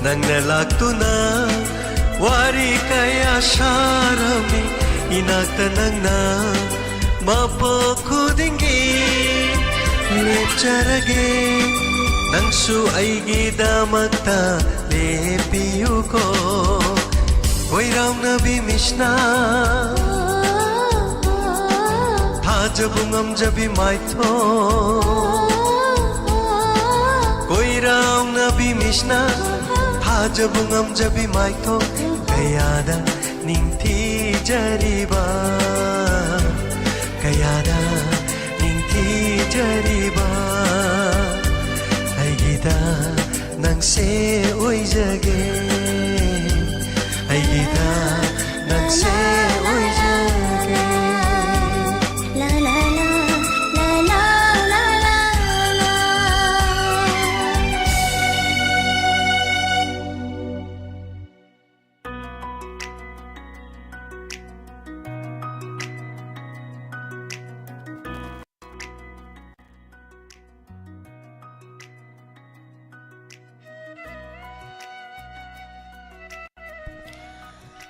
Speaker 5: nang nalakto na wari kaya sharami inakta nangna mapo khudingi lepcharage nangsu aigi damakta lepiyu ko koirauna bimishna thajabungam jabi maitho koirauna bimishna thajabungam jabi maitho kayada ningthi jariba kayada ningthi jariba aigida nangse oijage aigida nangse oijage
Speaker 6: la la la la la la la la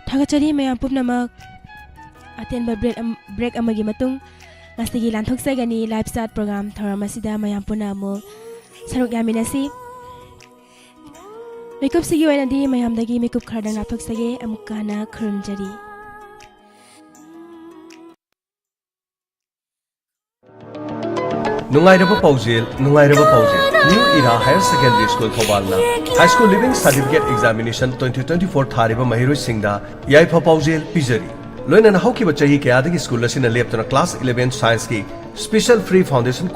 Speaker 4: Thagachari mayam pumnamak atenba break amagi matung ngasigi lanthok sagani live chat program thoramasida mayam puna amuk saruk yaminasi makeup sigi wainadi mayam dagi makeup khardang lathok sage amukana khurumjari
Speaker 2: Nungairaba Paujel, New Era Higher Secondary School Thobalna, High School Living Certificate Examination 2024 Thariba Mahiroi Singda, Yaifa Paujel Pijari. Loina na hauki bachahi ke adagi school lasina leptona class 11 science ki special free foundation course